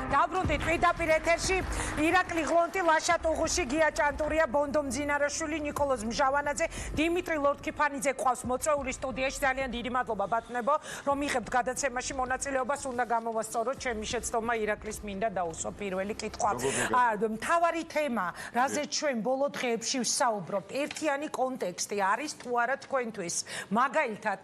დაბრუნდით პირდაპირ ეთერში ირაკლი ღლონტი, ლაშა ტუღუში, გია ჭანტურია, ბონდო მძინარაშვილი, ნიკოლოზ მჟავანაძე, დიმიტრი ლორთქიფანიძე ყავს მოწვეული სტუდიაში. ძალიან დიდი მადლობა ბატონებო, რომ იღებთ გადაცემაში მონაწილეობას. უნდა გამოვასწოროთ ჩემი შეცდომა ირაკლის მინდა დაუსვა პირველი კითხვა. მთავარი თემა, რაზეც ჩვენ ბოლო დღეებში ვსაუბრობთ, ერთიანი კონტექსტი არის თუ არა თქვენთვის. მაგალითად,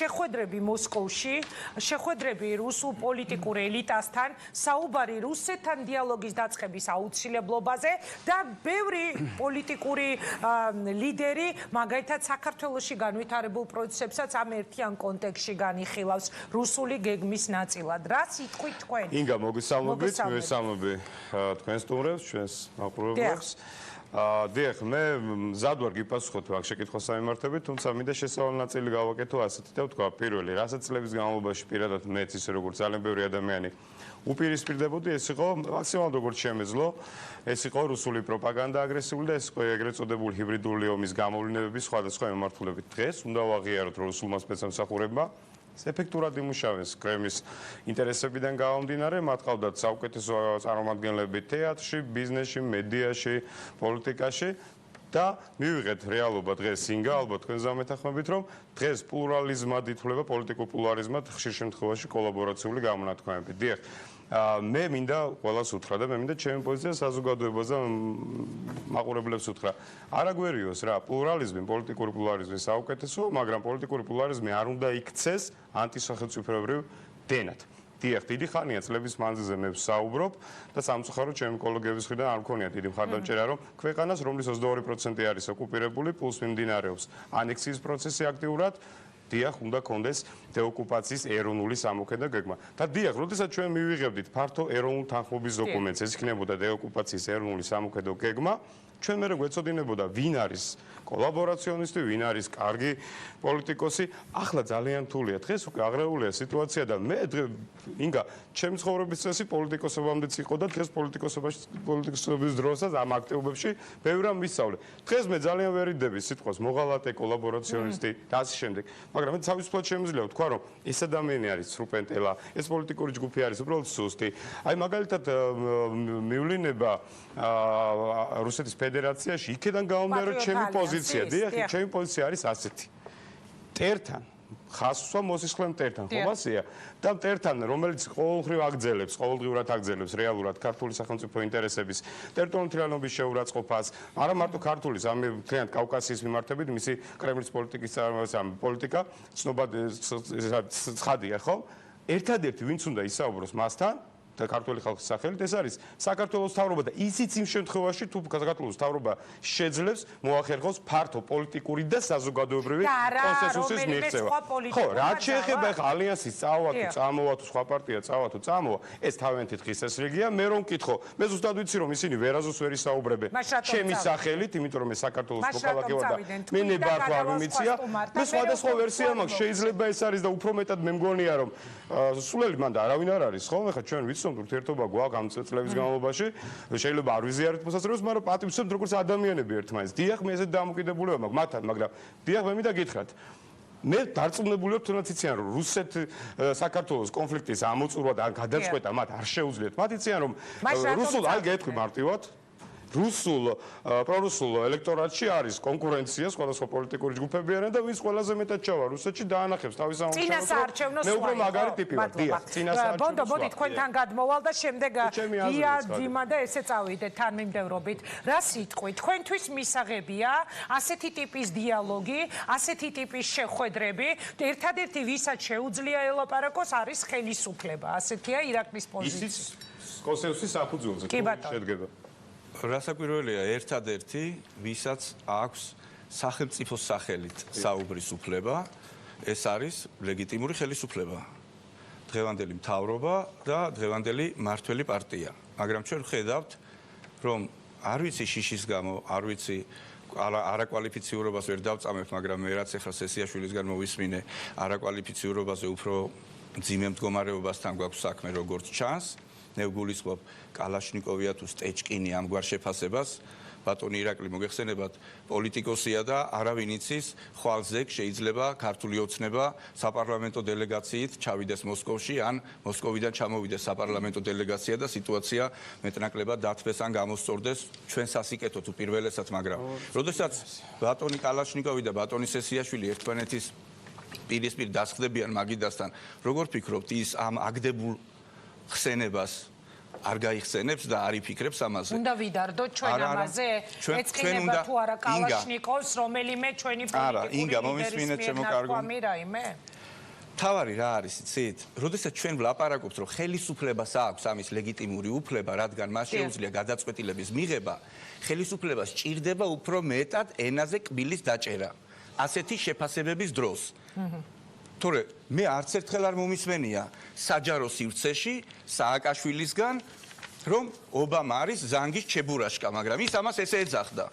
შეხვედრები მოსკოვში, შეხვედრები რუსულ პოლიტიკურ ელიტასთან, საუბარი რუსეთთან დიალოგის დაწყების აუცილებლობაზე და ბევრი პოლიტიკური ლიდერი, მაგალითად საქართველოში განვითარებულ პროცესებსაც ამ ერთიან კონტექსტში განიხილავს რუსული გეგმის ნაწილად. რა სიტყვით თქვენ? ინგა, მოგესალმებით, მივესალმები თქვენ სტუმრებს, ჩვენს მაყურებლებს. დიახ, მე მზად ვარ გიპასუხოთ აქ შეკითხვას სამემართებით, თუმცა მინდა შესავალ ნაწილი გავაკეთო ასეთი და ვთქვა, პირველი, რასაც წლების განმავლობაში პირადად მეც ისე როგორც ძალიან ბევრი ადამიანი უპირისპირდებოდი, ეს იყო მაქსიმალურად როგორც შემეძლო, ეს იყო რუსული პროპაგანდა აგრესიული და ეს იყო ეგრეთ წოდებული ჰიბრიდული ომის გამოვლენები სხვადასხვა მიმართულებით. დღეს უნდა ვაღიაროთ, რომ რუსულმა სპეცსამსახურებმა ეფექტურად იმუშავეს კრემლის ინტერესებიდან გამომდინარე, მათ ყავდათ საუკეთესო წარმომადგენლები თეატრში, ბიზნესში, მედიაში, პოლიტიკაში და მივიღეთ რეალობა დღეს ინგა, ალბათ თქვენ ზამეთახმებით, რომ დღეს პლურალიზმად ითვლება, პოლიტიკურ პლურალიზმად ხშირ შემთხვევაში კოლაბორაციული გამონათქვამები. დიახ, მე მინდა ყველას უთხრა და მე მინდა ჩემი პოზიცია საზოგადოებაზე მაყურებლებს უთხრა. არა გვერიოს რა, პლურალიზმი, პოლიტიკური პლურალიზმი საუკეთესო, მაგრამ პოლიტიკური პლურალიზმი არ უნდა იქცეს ანტისახელმწიფოებრივ დენად. დიახ, დიდი ხანია წლების მანძილზე მე ვსაუბრობ და სამწუხაროდ ჩემი კოლეგების მხრიდან არ მქონია დიდი მხარდამჭერა, რომ ქვეყანას, რომლის 22% არის ოკუპირებული, პლუს მიმდინარეობს ანექსიის პროცესი აქტიურად, დიახ, უნდა კონდეს დეოკუპაციის ეროვნული სამოქმედო გეგმა. და დიახ, როდესაც ჩვენ მივიღებდით ფართო ეროვნულ თანხმობის დოკუმენტს, ეს იქნებოდა დეოკუპაციის ეროვნული სამოქმედო გეგმა, ჩვენ მე გვეწოდინებოდა ვინ არის კოლაბორაციონისტი, ვინ არის კარგი პოლიტიკოსი. ახლა ძალიან რთულია. დღეს უკვე აღრეულია სიტუაცია და მე ინგა, ჩემი ცხოვრების წესი პოლიტიკოსობამდეც იყო და დღეს პოლიტიკოსობის დროსაც ამ აქტივობებში ბევრი რამ ვისწავლე. დღეს მე ძალიან ვერ ვიდები სიტყვას მოღალატე, კოლაბორაციონისტი და ასე შემდეგ. მაგრამ მე თავისუფლად შემიძლია ვთქვა, რომ ეს ადამიანი არის სრუპენტელა, ეს პოლიტიკური ჯგუფი არის უბრალოდ სუსტი. აი მაგალითად მივლინება რუსეთის ფედერაციაში, იქიდან გამომდინარე ჩემი პოზიცია, დიახ, ჩემი პოზიცია არის ასეთი. მტერთან ხასვსა მოსისხლე მტერთან, ხო მასეა? და მტერთან, რომელიც ყოველდღიურად აგრძელებს რეალურად ქართული სახელმწიფო ინტერესების ტერიტორიული თლიანობის შეურაცხყოფას, არა მარტო ქართულის, ამ მთლიანად კავკასიის მიმართებით, მისი კრემლის პოლიტიკის პოლიტიკა ცნობად ცხადია, ხო? ერთადერთი, ვინც უნდა ისაუბროს მასთან და ქართული ხალხის სახელით, ეს არის საქართველოს მთავრობა და ისიც იმ შემთხვევაში, თუ საქართველოს მთავრობა შეძლებს მოახერხოს ფართო პოლიტიკური და საზოგადოებრივი კონსენსუსის მიღწევა. ხო, რაც შეეხება ახლა ალიანსის წავა თუ წამოვა თუ სხვა პარტია წავა თუ წამოვა, ეს თავიანთი ხისესრიგია. მე რომ მკითხო, მე ზუსტად ვიცი რომ ისინი ვერაზოს ვერ ისაუბრებენ ჩემი სახელით, იმიტომ რომ მე საქართველოს მოქალაქე ვარ და მე ნებართვა არ მიმიცია. მე სხვადასხვა ვერსია მაქვს, შეიძლება ეს არის და უფრო მეტად მე მგონია რომ სულელი მან და არავინ არ არის, ხო? ეხლა ჩვენ ვიცით ურთიერთობა გვაქვს ამ წლების განმავლობაში, შეიძლება არ ვიზიარეთ მოსასწრებს, მაგრამ პატივცემთ როგორც ადამიანები ერთმანეთს. დიახ, მე ესეთ დამოკიდებულება მაქვს მათთან, მაგრამ დიახ, მე მინდა გითხრათ. მე დარწმუნებული ვარ, თუნდაც იციან, რომ რუსეთ-საქართველოს კონფლიქტის ამოწურვა და გადაწყვეტა მათ არ შეუძლიათ. მათ იციან, რომ რუსულ აი გეტყვი მარტივად პრორუსულ ელექტორატში არის კონკურენცია, სხვადასხვა პოლიტიკური ჯგუფები არიან და ვინც ყველაზე მეტად ჩავა რუსეთში დაანახებს თავის სამომავლობას. მე უფრო მაგარი ტიპი ვარ, დიახ, წინასაარჩევნო. ბონდო, მოდი თქვენთან გადმოვალ და შემდეგ გია ძიმა და ესე წავიდეთ თანმიმდევრობით. რა სიტყვი თქვენთვის მისაღებია ასეთი ტიპის დიალოგი, ასეთი ტიპის შეხვედრები, ერთადერთი ვისაც შეუძლია ელაპარაკოს არის ხელისუფლება. ასეთია ირაკლის პოზიცია. ისიც კონსენსუსის საფუძველზე შედგება. რასაკვირველია, ერთადერთი, ვისაც აქვს სახელმწიფოს სახელით საუბრის უფლება, ეს არის ლეგიტიმური ხელისუფლება. დღევანდელი მთავრობა და დღევანდელი მმართველი პარტია. მაგრამ ჩვენ ვხედავთ, რომ არ ვიცი შიშის გამო, არ ვიცი არაკვალიფიციურობას ვერ დავწამებთ, მაგრამ მე რაც ახლა სესიაშვილისგან მოვისმინე, არაკვალიფიციურობაზე უფრო მძიმე მდგომარეობასთან გვაქვს საქმე, როგორც ჩანს. მე ვგულისხმობ კალაშნიკოვია თუ სტეჩკინი ამგვარ შეფასებას, ბატონი ირაკლი მოგეხსენებათ, პოლიტიკოსია და არავინ იცის, ხვალ ზეგ შეიძლება ქართული ოცნება საპარლამენტო დელეგაციით ჩავიდეს მოსკოვში, ან მოსკოვიდან ჩამოვიდეს საპარლამენტო დელეგაცია და სიტუაცია მეტნაკლებად დათბეს ან გამოსწორდეს ჩვენ სასიკეთო თუ პირველესაც, მაგრამ როდესაც ბატონი კალაშნიკოვი და ბატონი სესიაშვილი ერთმანეთის პირისპირ დასხდებიან მაგიდასთან, როგორ ფიქრობთ, ის ამ აგდებულ ხსენებას არ გაიხსენებს და არ იფიქრებს ამაზე. უნდა ვიდარდოთ ჩვენ ამაზე? ეწყინება თუ არა კალაშნიკოვს, რომელიმე ჩვენი პოლიტიკური ლიდერის მიერ ნაკვამი რაიმე? თავარი რა არის, იცით? როდესაც ჩვენ ვლაპარაკობთ, რომ ხელისუფლებას აქვს ამის ლეგიტიმური უფლება, რადგან მას შეუძლია გადაწყვეტილების მიღება, ხელისუფლებას სჭირდება უფრო მეტად ენაზე კბილის დაჭერა. ასეთი შეფასებების დროს. თორე მე არც ერთხელ არ მომისმენია საჯარო სივრცეში სააკაშვილისგან, რომ ობამა არის ზანგის ჩებურაშკა, მაგრამ ის ამას ესე ეძახდა.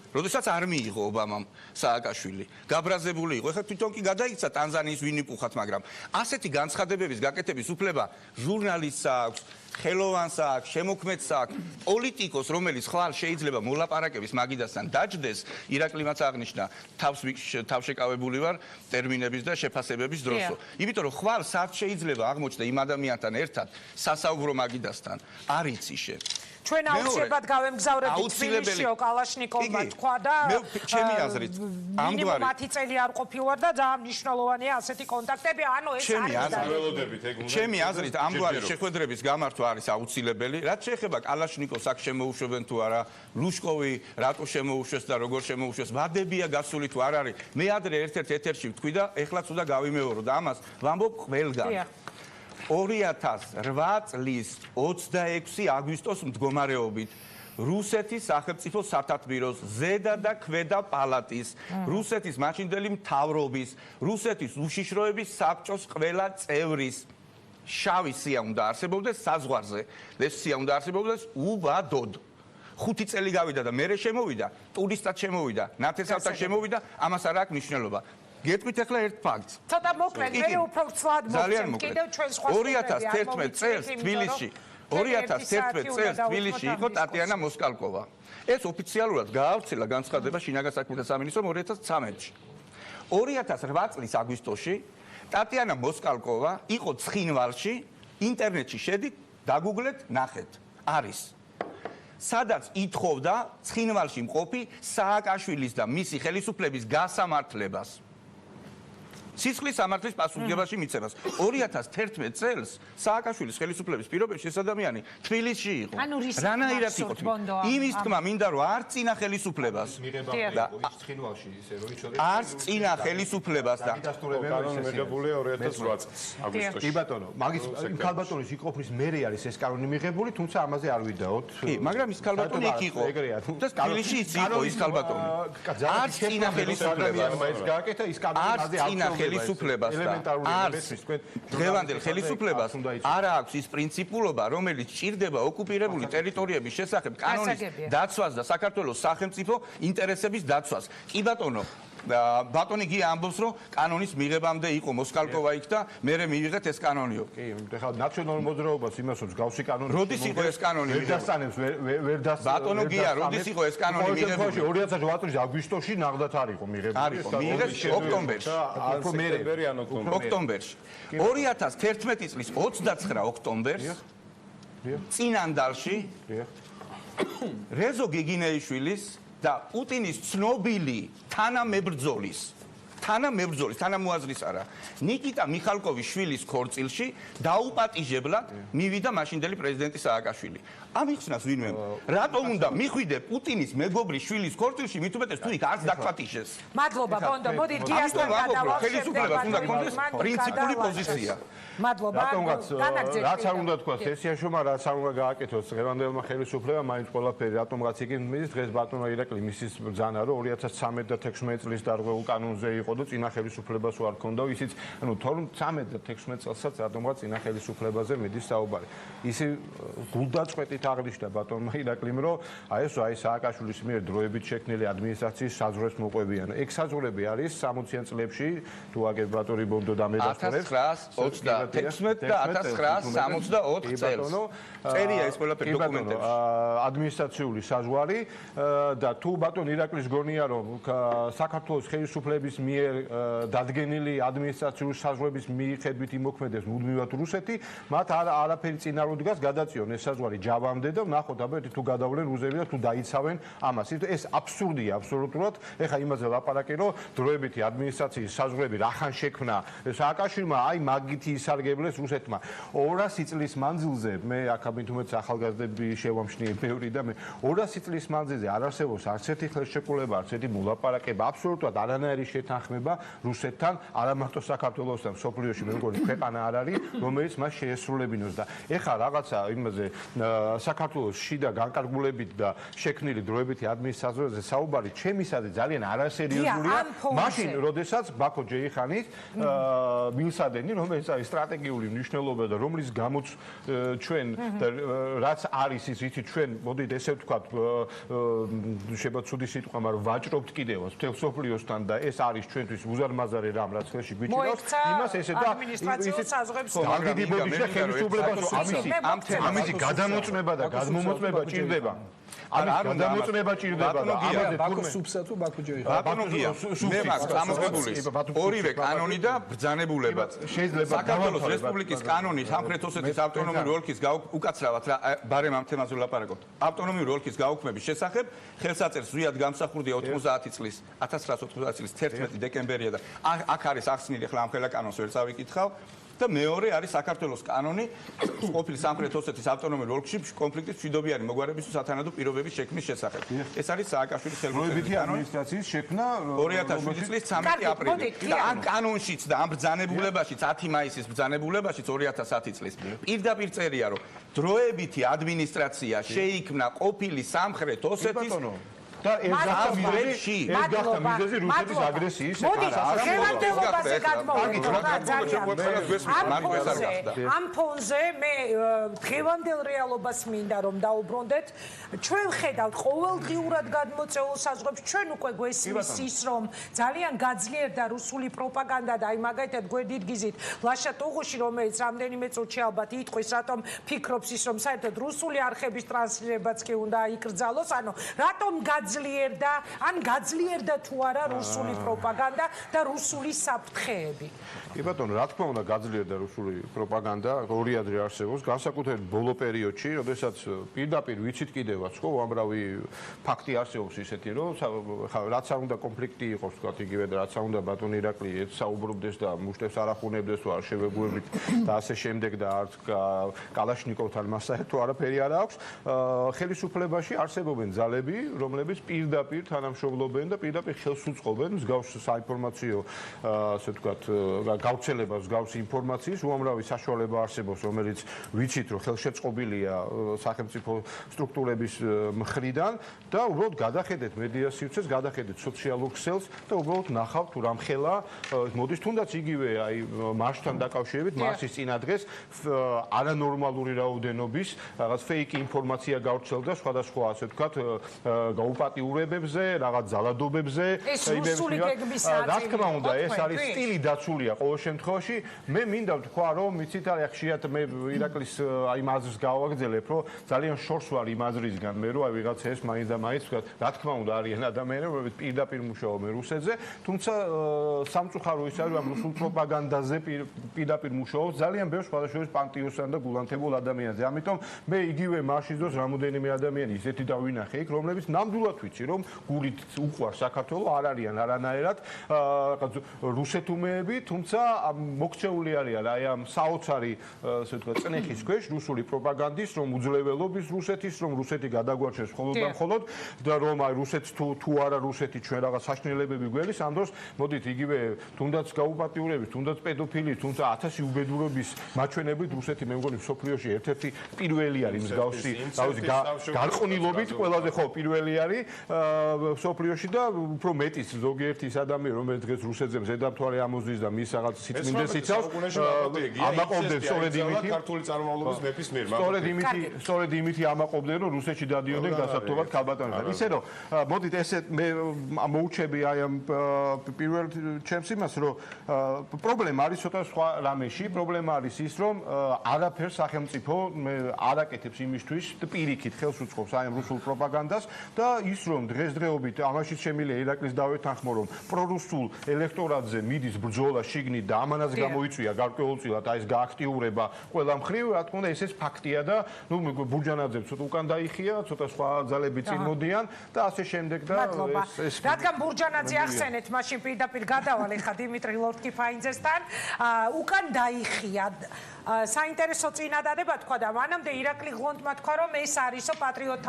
როდესაც არ მიიღო ობამამ სააკაშვილი, გაბრაზებული იყო. ეხლა თვითონ კი გადაიქცა ტანზანიის ვინიპუხად, მაგრამ ასეთი განცხადებების გაკეთების უფლება ჟურნალისტს აქვს, ხელოვანს აქვს, შემოქმედს აქვს, პოლიტიკოს, რომელიც ხვალ შეიძლება მოლაპარაკების მაგიდასთან დაჯდეს, ირაკლიმაც აღნიშნა, თავშეკავებული ვარ ტერმინების და შეფასებების დროსო. იმიტომ რომ ხვალ სად შეიძლება აღმოჩნდა იმ ადამიანთან ერთად სასაუბრო მაგიდასთან, არ იცი შენ. ჩვენ აუცილებლად გავემგზავრებთ თბილისშიო კალაშნიკოვმა თქვა და ჩემი აზრით ამგვარი მათი წელი არ ყოფილა და ძალიან მნიშვნელოვანია ასეთი კონტაქტები, ანუ ეს არის ჩემი აზრით ამგვარი შეხვედრების გამართვა არის აუცილებელი. რაც შეეხება კალაშნიკოვს აქ შემოუშვებენ თუ არა, ლუშკოვი რატო შემოუშვეს და როგორ შემოუშვეს, ვადებია გასული თუ არ არის. მე ადრე ერთ-ერთ ეთერში ვთქვი და ეხლაც უნდა გავიმეორო და ამას ვამბობ ყველგან. 2008 წლის 26 აგვისტოს მდგომარეობით რუსეთის სახელმწიფო სათათბიროს ზედა და ქვედა პალატის, რუსეთის მაშინდელი მთავრობის, რუსეთის უშიშროების საბჭოს ყველა წევრის შავი სია უნდა არსებობდეს საზღვარზე. ეს სია უნდა არსებობდეს უბადოდ. 5 წელი გავიდა და მერე შემოვიდა, ტურისტად შემოვიდა, ნათესავთან შემოვიდა, ამას არ აქვს მნიშვნელობა. გეტყვით ახლა ერთ ფაქტს. ცოტა მოკლედ, მე უფრო ცლად მოგწევ, კიდევ ჩვენ სხვა 2011 წელს თბილისში 2011 წელს თბილისში იყო ტატიანა მოსკალკოვა. ეს ოფიციალურად გაავრცელა განცხადება შინაგან საქმეთა სამინისტრომ 2013-ში. 2008 წლის აგვისტოში ტატიანა მოსკალკოვა იყო ცხინვალში, ინტერნეტში შედით, დაგუგლეთ, ნახეთ. არის. სადაც ითხოვდა ცხინვალში მყოფი სააკაშვილის და მისი ხელისუფლების გასამართლებას. სისხლის სამართლის პასუხისმგებაში მიცემას. 2011 წელს სააკაშვილის ხელისუფლების პირობებში ეს ადამიანი თბილისში იყო. რანაირად იყო? იმის თქმა მინდა რომ არ წინა ხელისუფლებას და არც წინა ხელისუფლებას და კანონი მიღებულია 2008 წელს აგვისტოში. კი ბატონო, მაგის ქალბატონის იყოფის მერე არის ეს კანონი მიღებული, თუმცა ამაზე არ ვიდაოთ. კი, მაგრამ ის ქალბატონი იქ იყო. და თბილისში იყო ის ქალბატონი. არც წინა ხელისუფლებას ეს გააკეთა ის კანონი ხელისუფლებას და არც დღევანდელ ხელისუფლებას არ აქვს ის პრინციპულობა, რომელიც ჭირდება ოკუპირებული ტერიტორიების შესახებ კანონის დაცვას და საქართველოს სახელმწიფო ინტერესების დაცვას. კი ბატონო, ბატონი გია ამბობს, რომ კანონის მიღებამდე იყო მოსკალკოვა იქ და მერე მიიღეთ ეს კანონიო. კი, ეხლა ნაციონალურ მოძრაობას იმას მსგავსი კანონი როდის იყო ეს კანონი ვერ დასწანებს, ვერ დასწანებს. ბატონო გია, როდის იყო ეს კანონი მიღებული? 2008 წლის აგვისტოში ნახდათ არ იყო მიღებული. არ იყო, მიიღეს ოქტომბერში. ოქტომბერში. 2011 წლის 29 ოქტომბერს წინანდალში რეზო გიგინეიშვილის და პუტინის ცნობილი თანამებრძოლის არა ნიკიტა მიხალკოვის შვილის ქორწილში დაუპატიჟებლად მივიდა მაშინდელი პრეზიდენტი სააკაშვილი. ამიხსნას ვინმე რატომ უნდა მიხვიდე პუტინის მეგობრის შვილის ქორწილში, მით უმეტეს თუ იქ არც დაკватიჟეს. მადლობა ბონდო, მოდი გიასთან გადავალ. ხელისუფლებას უნდა კონდეს პრინციპული პოზიცია. მადლობა. რაც არ უნდა თქვა სესიაში, რაც არ უნდა გააკეთოს დღევანდელმა ხელისუფლებამ, მაინც ყველაფერი რატომღაც იგივე მიდის დღეს ბატონო ირაკლი მისის ბრძანა, რომ 2013 და 16 წლის დარღვეულ კანონზე იყო და და წინა ხელისუფლებას არ ქონდა ისიც ანუ 13-16 წელსაც რატომღაც წინა ხელისუფლებაზე მიდის საუბარი ისი გულდაწყვეტით აღნიშნა ბატონმა ირაკლიმ რომ აი სააკაშვილის მიერ დროებით შექმნილი ადმინისტრაციის საზღვრებს მოყვებიან ეგ საზღვრები არის 60-იან წლებში თუ აგებატორი ბონდო დამედასტურებს 1936 და 1964 წელს წერია ეს ყველაფერი დოკუმენტებში ადმინისტრაციული საზღვარი და თუ ბატონ ირაკლის გონია რომ საქართველოს ხელისუფლების მიერ დადგენილი ადმინისტრაციული საზღვრების მიხედვით იმოქმედებს მუდმივად რუსეთი მათ არაფერი წინ არ უდგას გადაწიონ ეს საზღვარი ჯავამდე და ნახოთ აბა თუ გადავლენ რუსები და თუ დაიცავენ ამას ეს აბსურდია აბსოლუტურად ეხა იმაზე ლაპარაკი რომ დროებითი ადმინისტრაციის საზღვრები რახან შექმნა სააკაშვილმა აი მაგით ისარგებლეს რუსეთმა 200 წლის მანძილზე მე აქაბით უმეტეს ახალგაზრდები შევამშნიე ბევრი და მე 200 წლის მანძილზე არ არსებობს არც ერთი ხელშეკრულება არც ერთი მოლაპარაკება აბსოლუტურად არანაირი შეთანხმება რუსეთთან არა მარტო საქართველოსთან სოფლიოში მე მგონი ქვეყანა არ არის რომელიც მას შეესრულებინოს და ეხა რაღაცა იმაზე საქართველოს შიდა განკარგულებით და შექმნილი დროებითი ადმინისტრაციაზე საუბარი ჩემისადმი ძალიან არასერიოზულია მაშინ როდესაც ბაქო ჯეიხანის მილსადენი რომელიც არის სტრატეგიული მნიშვნელობა და რომლის გამოც ჩვენ და რაც არის ის იცით ჩვენ მოდით ესე ვთქვათ შეიძლება ცუდი სიტყვა მაგრამ ვაჭრობთ კიდევაც მთელ სოფლიოსთან და ეს არის ჩვენთვის უზარმაზარი რამ რაც ხელში გვიჭირავს იმას ესე და ადმინისტრაციულ საზღვრებს დაგიდიბობის და ხელისუფლებას ამისი გადამოწმება და გადმომოწმება ჭირდება ამის გადამოწმება ჭირდება და ამაზე ბაქო სუბსა თუ ბაქო ჯეიხა ბატონო გია მე მაქვს ამოღებული ორივე კანონი და ბრძანებულება შეიძლება საქართველოს რესპუბლიკის კანონი სამხრეთ ოსეთის ავტონომიური ოლქის უკაცრავად რა ბარემ ამ თემაზე ვლაპარაკობთ ავტონომიური ოლქის გაუქმების შესახებ ხელსაწერს ზუსტად გამსახურდია 90 წლის 1990 წლის 11 დეკემბერია და აქ არის ახსნილი ახლა ამ ხელა კანონს ვერ წავიკითხავ და მეორე არის საქართველოს კანონი ყოფილი სამხრეთ ოსეთის ავტონომიურ ოლქში კონფლიქტის მშვიდობიანი მოგვარების სათანადო პირობების შექმნის შესახებ. ეს არის სააკაშვილის ხელმოწერილი ადმინისტრაციის შექმნა 2007 წლის 13 აპრილი. და ამ კანონშიც და ამ ბრძანებულებაშიც 10 მაისის ბრძანებულებაშიც 2010 წლის პირდაპირ წერია რომ დროებითი ადმინისტრაცია შეიქმნა ყოფილი სამხრეთ ოსეთის და ეს გახდა მიზეზი რუსეთის აგრესიის ხელმძღვანელობაზე გადმოვიდა ძალიან ამ ფონზე მე დღევანდელ რეალობას მინდა რომ დაუბრუნდეთ ჩვენ ხედავთ ყოველდღიურად გადმოწეულ საზღვრებს ჩვენ უკვე გვესმის ის რომ ძალიან გაძლიერდა რუსული პროპაგანდა და აი მაგალითად გვერდით გიზით ლაშა ტუღუში რომელიც რამდენიმე წუთში ალბათ იტყვის რატომ ფიქრობს ის რომ საერთოდ რუსული არხების ტრანსლირებაც კი უნდა იკრძალოს ანუ რატომ გაძლიერდა ან გაძლიერდა თუ არა რუსული პროპაგანდა და რუსული საფრთხეები კი ბატონო, რა თქმა უნდა გაძლიერდა რუსული პროპაგანდა, ორი ადრე არსებობს, განსაკუთრებით ბოლო პერიოდში, როდესაც პირდაპირ ვიცით კიდევაც, ხო, უამრავი ფაქტი არსებობს ისეთი, რომ რაც არ უნდა კონფლიქტი იყოს, თქვა იგივე და რაც არ უნდა ბატონ ირაკლი საუბრობდეს და მუშტებს არ ახუნებდეს თუ არ შევეგუებით და ასე შემდეგ და არც კალაშნიკოვთან მას საერთო არაფერი არ აქვს. ხელისუფლებაში არსებობენ ძალები, რომლებიც პირდაპირ თანამშრომლობენ და პირდაპირ ხელს უწყობენ მსგავს საინფორმაციო, ასე ვთქვათ, გავრცელებას გავს ინფორმაციის უამრავი საშუალება არსებობს რომელიც ვიცით რომ ხელშეწყობილია სახელმწიფო სტრუქტურების მხრიდან და უბრალოდ გადახედეთ მედია სივრცეს, გადახედეთ სოციალურ ქსელს და უბრალოდ ნახავთ თუ რამხელა მოდის თუნდაც იგივე აი მარშთან დაკავშირებით მარშის წინადღეს არანორმალური რაოდენობის რაღაც ფეიკი ინფორმაცია გავრცელდა სხვადასხვა ასე ვთქვათ გაუპატიურებებზე, რაღაც ძალადობებზე რა თქმა უნდა ეს არის სტილი დაცულია ყოველ შემთხვევაში მე მინდა ვთქვა რომ იცით არა ხშირად მე ირაკლის აი მაზრს გავაგრძელებ რომ ძალიან შორს ვარ იმ აზრისგან მე რომ აი ვიღაცას მაინც და მაინც ვთქვა რა თქმა უნდა არიან ადამიანები რომლებიც პირდაპირ მუშაობენ რუსეთზე თუმცა სამწუხარო ის არის რომ რუსულ პროპაგანდაზე პირდაპირ მუშაობს ძალიან ბევრ სხვადასხვა პანტიოსთან და გულანთებულ ადამიანზე ამიტომ მე იგივე მარშის დროს რამოდენიმე ადამიანი ისეთი დავინახე იქ რომლებიც ნამდვილად ვიცი რომ გულით უყვარს საქართველოს არ არიან არანაირად რუსეთუმეები თუმცა მოქცეული არიან აი ამ საოცარი ასე ვთქვათ წნეხის ქვეშ რუსული პროპაგანდის რომ უძლეველობის რუსეთის რომ რუსეთი გადაგვარჩენს მხოლოდ და მხოლოდ და რომ აი რუსეთს თუ არა რუსეთი ჩვენ რაღაც საშნელებები გველის ამ დროს მოდით იგივე თუნდაც გაუპატიურების თუნდაც პედოფილის თუმცა 1000 უბედურობის მაჩვენებლით რუსეთი მე მგონი მსოფლიოში ერთ-ერთი პირველი არის მსგავსი გარყვნილობით ყველაზე ხო პირველი არის სოფლიოში და უფრო მეტის ზოგიერთი ადამიანი რომელიც დღეს რუსეთზე ზედამთვალე ამოზდის და მის რაღაც სიწმინდეს იცავს ამაყობდნენ სწორედ იმით ქართული წარმომავლობის მეფის მიერ სწორედ იმით ამაყობდნენ რომ რუსეთში დადიოდნენ გასართობად ქალბატონებთან ისე რომ მოდით ესე მე მოუჩები აი ამ პირველ ჩემს იმას რომ პრობლემა არის ცოტა სხვა რამეში პრობლემა არის ის რომ არაფერს სახელმწიფო არ აკეთებს იმისთვის პირიქით ხელს უწყობს აი ამ რუსულ პროპაგანდას და ის რომ დღესდღეობით ამაშიც შემიძლია ირაკლის დავეთანხმო რომ პრორუსულ ელექტორატზე მიდის ბრძოლა შიგნით და ამანაც გამოიწვია გარკვეულწილად აი ეს გააქტიურება ყველა მხრივ რა თქმა უნდა ესეც ფაქტია და ნუ ბურჯანაძემ ცოტა უკან დაიხია ცოტა სხვა ძალები წინ მოდიან და ასე შემდეგ და ეს რადგან ბურჯანაძე ახსენეთ მაშინ პირდაპირ გადავალ ეხა დიმიტრი ლორთქიფაინძესთან უკან დაიხია საინტერესო წინადადება თქვა და მანამდე ირაკლი ღლონტმა თქვა რომ ეს არისო პატრიოტ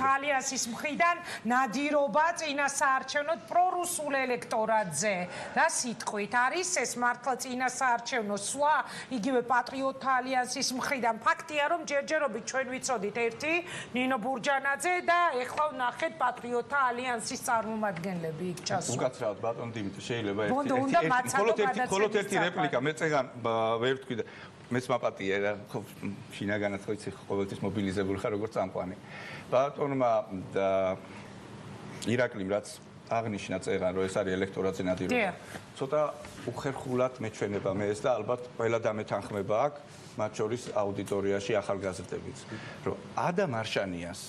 ალიანსის მხრიდან ნადირობა წინასაარჩევნოდ პრორუსულ ელექტორატზე და სიტყვით არის ეს მართლა წინასაარჩევნო სვლა იგივე პატრიოტ ალიანსის მხრიდან ფაქტია რომ ჯერჯერობით ჩვენ ვიცოდით ერთი ნინო ბურჯანაძე და ეხლა ვნახეთ პატრიოტ ალიანსის წარმომადგენლები იქ ჩასულ უკაცრავად ბატონ დიმიტრი შეიძლება მხოლოდ ერთი რეპლიკა მე ვერ თქვი და მეც მაპატია რა შინაგანაც ხო იცი ყოველთვის მობილიზებული ხარ როგორც წამყვანი ბატონმა და ირაკლიმ რაც აღნიშნა წერან რომ ეს არის ელექტორატზე ნადირობა ცოტა უხერხულად მეჩვენება მე ეს და ალბათ ყველა დამეთანხმება აქვს მათ შორის აუდიტორიაში ახალგაზრდებიც რომ ადამ არშანიას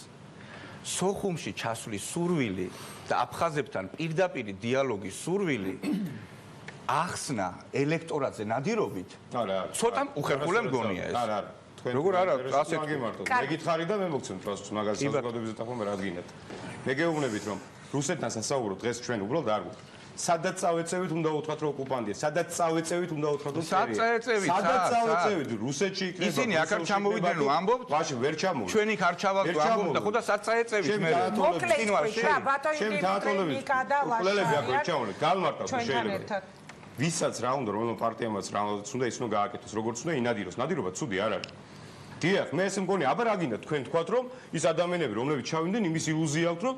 სოხუმში ჩასვლის სურვილი და აფხაზებთან პირდაპირი დიალოგის სურვილი ახსნა ელექტორატზე ნადირობით ცოტა უხერხულე მგონია ეს არა როგორ არა ასეთ მე გითხარი და მე მოგცემ თავს მაგას საზოგადოებაზე თანხმობა რა გინდათ მე გეუბნებით რომ რუსეთთან სასაუბრო დღეს ჩვენ უბრალოდ არ გვაქვს სადაც წავეწევით უნდა უთხრათ რომ ოკუპანტია სადაც წავეწევით უნდა უთხრათ რომ სადაც წავეწევით რუსეთში იქნება ისინი აქ არ ჩამოვიდნენ რომ ამბობთ ვაში ვერ ჩამოვიდნენ ჩვენ იქ არ ჩავალთ ამბობთ და ხო და სადაც წაეწევით მე ვისაც რა უნდა რომელმა პარტიამაც რა უნდა ის უნდა გააკეთოს როგორც უნდა ინადიროს ნადირობა ცუდი არ არის დიახ მე ესე მგონი აბა რა გინდა თქვენ თქვათ რომ ის ადამიანები რომლებიც ჩავიდნენ იმის ილუზია აქვს რომ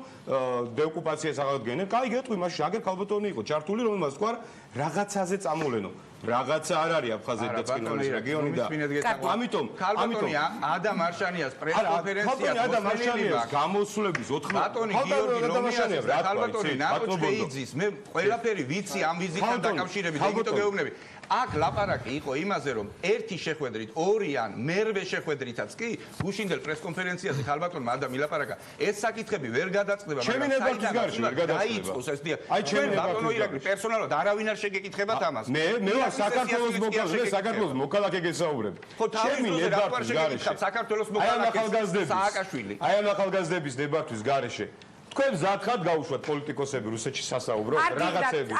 დეოკუპაციას აღადგენენ კაი გეტყვი მაშინ აგერ ქალბატონი იყო ჩართული რომელმაც თქვა რაღაცაზე წამოლენო რაღაცა არ არის აფხაზეთი და წინვალის რეგიონი და ამიტომ ქალბატონი ადამ არშანიას პრესკონფერენცია ადამ არშანიას გამოსვლების 4 ბატონი გიორგი რომიანის და ქალბატონი ნატო ჩეიძის მე ყველაფერი ვიცი ამ ვიზიტთან დაკავშირებით ეგეთო გეუბნები აქ ლაპარაკი იყო იმაზე რომ ერთი შეხვედრით ორი ან მერვე შეხვედრითაც კი გუშინდელ პრესკონფერენციაზე ქალბატონმა ადამ ილაპარაკა ეს საკითხები ვერ გადაწყდება ჩემი ნებართვის გარშე ვერ გადაწყდება დაიწყოს ეს დია აი ჩემი ბატონო ირაკლი პერსონალურად არავინ არ შეგეკითხებათ ამას მე ვარ საქართველოს მოქალაქე საქართველოს მოქალაქე გესაუბრებ ჩემი ნებართვის გარშე საქართველოს მოქალაქე სააკაშვილი აი ამ ახალგაზრდების ნებართვის გარშე თქვენ ზათხად გაუშვათ პოლიტიკოსები რუსეთში სასაუბრო რაღაცები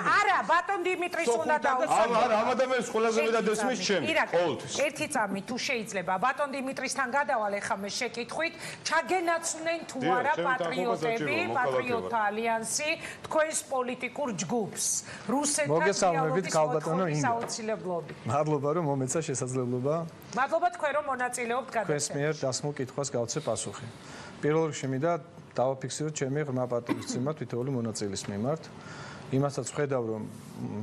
არა ბატონ დიმიტრის უნდა დაუსვათ არა ამ ადამიანს ყველაზე მეტად ესმის ჩემი ყოველთვის ერთი წამი თუ შეიძლება ბატონ დიმიტრისთან გადავალ ეხა მე შეკითხვით ჩაგენაცვნენ თუ არა პატრიოტები პატრიოტ ალიანსი თქვენს პოლიტიკურ ჯგუფს რუსეთთან მოგესალმებით ქალბატონო ინგა საოცილებლობით მადლობა რომ მომეცა შესაძლებლობა მადლობა თქვენ რომ მონაწილეობთ გადაცემაში კითხვას გავცე პასუხი. პირველ რიგში მინდა დავაფიქსიროთ ჩემი ღრმა პატივისცემა თითოეული მონაწილის მიმართ. იმასაც ვხედავ რომ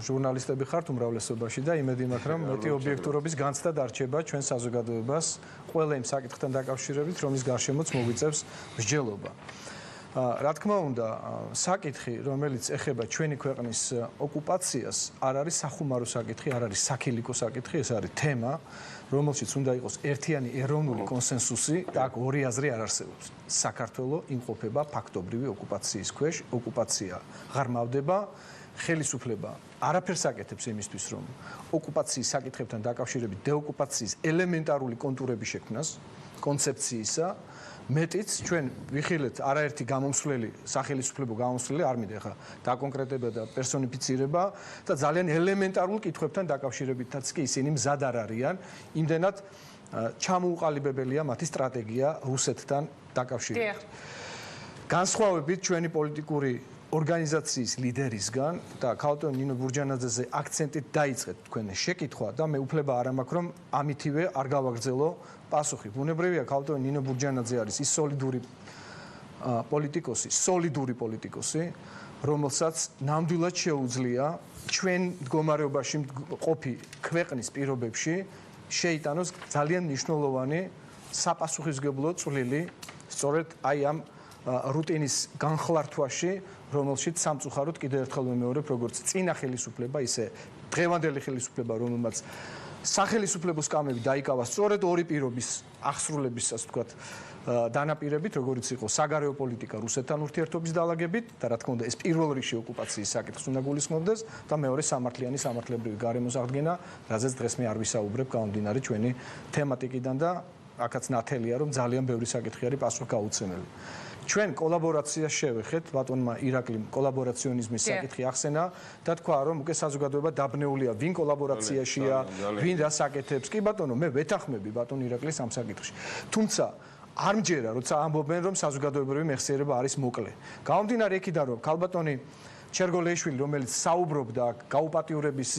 ჟურნალისტები ხართ უმრავლესობაში და იმედი მაქვს რომ მეტი ობიექტურობის განცდა დარჩება ჩვენ საზოგადოებას ყველა იმ საკითხთან დაკავშირებით რომლის გარშემოც მოგვიწევს მსჯელობა. რა თქმა უნდა, საკითხი, რომელიც ეხება ჩვენი ქვეყნის ოკუპაციას, არ არის სახუმარო საკითხი, არ არის საქილიკო საკითხი, ეს არის თემა, რომელშიც უნდა იყოს ერთიანი ეროვნული კონსენსუსი და აქ ორი აზრი არ არსებობს. საქართველო იმყოფება ფაქტობრივი ოკუპაციის ქვეშ, ოკუპაცია ღრმავდება, ხელისუფლება არაფერს აკეთებს იმისთვის, რომ ოკუპაციის საკითხებთან დაკავშირებით დეოკუპაციის ელემენტარული კონტურები შექმნას, კონცეფციისა მეტიც ჩვენ ვიხილეთ არაერთი გამომსვლელი სახელმწიფო გამომსვლელი არ მინდა ხა დაკონკრეტება და პერსონიფიცირება და ძალიან ელემენტარულ კითხვებთან დაკავშირებითაც კი ისინი მზად არ არიან იმდენად ჩამოუყალიბებელია მათი სტრატეგია რუსეთთან დაკავშირებით განსხვავებით ჩვენი პოლიტიკური ორგანიზაციის ლიდერისგან და ქალბატონ ნინო ბურჯანაძეზე აქცენტით დაიწყეთ თქვენ შეკითხვა და მე უფლება არ მაქვს რომ ამითივე არ გავაგრძელო პასუხი. ბუნებრივია ქალბატონ ნინო ბურჯანაძე არის ის სოლიდური პოლიტიკოსი, რომელსაც ნამდვილად შეუძლია ჩვენ მდგომარეობაში ყოფი ქვეყნის პირობებში შეიტანოს ძალიან მნიშვნელოვანი საპასუხისმგებლო წვლილი სწორედ აი ამ რუტინის განხლართვაში, რომელშიც სამწუხაროდ კიდევ ერთხელ ვიმეორებ, როგორც წინა ხელისუფლება, ისე დღევანდელი ხელისუფლება, რომელმაც სახელისუფლებო სკამები დაიკავა სწორედ ორი პირობის აღსრულების, ასე ვთქვათ, დანაპირებით, როგორც იყო საგარეო პოლიტიკა რუსეთთან ურთიერთობის დალაგებით და რა თქმა უნდა, ეს პირველ რიგში ოკუპაციის საკითხს უნდა გულისხმობდეს და მეორე სამართლიანი სამართლებრივი გარემოს აღდგენა, რაზეც დღეს მე არ ვისაუბრებ, გამომდინარე ჩვენი თემატიკიდან და აქაც ნათელია, რომ ძალიან ბევრი საკითხი არის პასუხგაუცემელი. ჩვენ კოლაბორაციას შევეხეთ, ბატონმა ირაკლიმ კოლაბორაციონიზმის საკითხი ახსენა და თქვა, რომ უკვე საზოგადოება დაბნეულია, ვინ კოლაბორაციაშია, ვინ რას აკეთებს. კი ბატონო, მე ვეთანხმები ბატონ ირაკლის ამ საკითხში. თუმცა არ მჯერა, როცა ამბობენ, რომ საზოგადოებრივი მეხსიერება არის მოკლე. გამომდინარე იქიდან, რომ ქალბატონი ჩერგოლეიშვილი, რომელიც საუბრობდა გაუპატიურების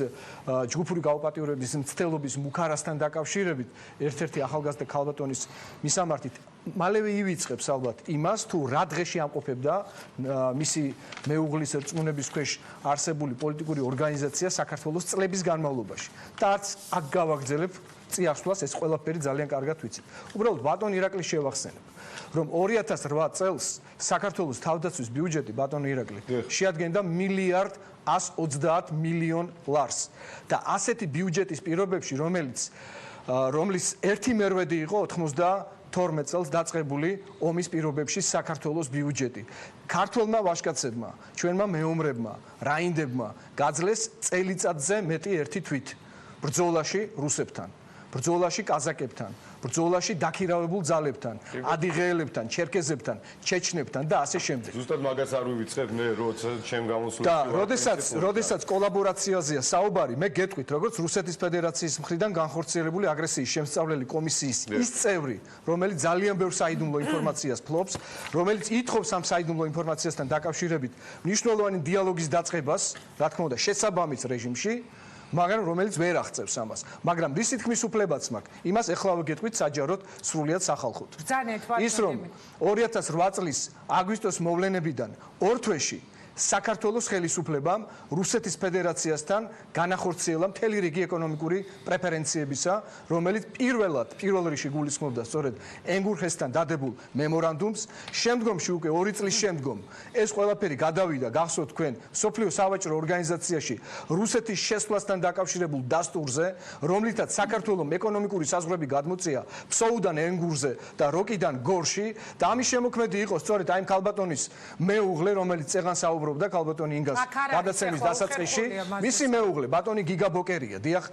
ჯგუფური გაუპატიურების მცდელობის მუქარასთან დაკავშირებით, ერთ-ერთი ახალგაზრდა ქალბატონის მისამართით მალევე ივიწყებს ალბათ იმას, თუ რა დღეში ამყოფებდა მისი მეუღლის რწმუნების ქვეშ არსებული პოლიტიკური ორგანიზაცია საქართველოს წლების განმავლობაში. და არც აქ გავაგრძელებ წიაღსვლას, ეს ყველაფერი ძალიან კარგად ვიცით. უბრალოდ ბატონ ირაკლის შევახსენებ, რომ 2008 წელს საქართველოს თავდაცვის ბიუჯეტი ბატონ ირაკლი შეადგენდა $1.130 მილიონ და ასეთი ბიუჯეტის პირობებში, რომლის 1/8 იყო 92 წელს დაწყებული ომის პირობებში საქართველოს ბიუჯეტი. ქართველმა ვაჟკაცებმა, ჩვენმა მეომრებმა, რაინდებმა გაძლეს წელიწადზე მეტი ერთი თვით ბრძოლაში რუსებთან, ბრძოლაში კაზაკებთან, ბრძოლაში დაქირავებულ ძალებთან, ადიღეელებთან, ჩერკეზებთან, ჩეჩნებთან და ასე შემდეგ. ზუსტად მაგას არ ვივიწყებ მე, როცა ჩემ გამოსვლაში. და როდესაც კოლაბორაციაზეა საუბარი, მე გეტყვით, როგორც რუსეთის ფედერაციის მხრიდან განხორციელებული აგრესიის შემსწავლელი კომისიის ის წევრი, რომელიც ძალიან ბევრ საიდუმლო ინფორმაციას ფლობს, რომელიც ითხოვს ამ საიდუმლო ინფორმაციასთან დაკავშირებით მნიშვნელოვანი დიალოგის დაწყებას, რა თქმა უნდა, შესაბამის რეჟიმში, მაგრამ რომელიც ვერ აღწევს ამას. მაგრამ რისი თქმის უფლებაც მაქვს, იმას ეხლავე გეტყვით საჯაროდ სრულიად სახალხოდ. ის რომ 2008 წლის აგვისტოს მოვლენებიდან ორ თვეში საქართველოს ხელისუფლებამ რუსეთის ფედერაციასთან განახორციელა მთელი რიგი ეკონომიკური პრეფერენციებისა, რომელიც პირველ რიგში გულისხმობდა სწორედ ენგურხესთან დადებულ მემორანდუმს. შემდგომში უკვე 2 წლის შემდგომ ეს ყველაფერი გადავიდა, გახსოვთ თქვენ, სოფლიო სავაჭრო ორგანიზაციაში რუსეთის შესვლასთან დაკავშირებულ დასტურზე, რომლითაც საქართველოს ეკონომიკური საზღვრები გადმოწია ფსოუდან ენგურზე და როკიდან გორში და ამის შემოქმედი იყო სწორედ აი ქალბატონის მეუღლე, რომელიც წეღან საუბრობდა ქალბატონი ინგას გადაცემის დასაწყისში, მისი მეუღლე ბატონი გიგა ბოკერია. დიახ,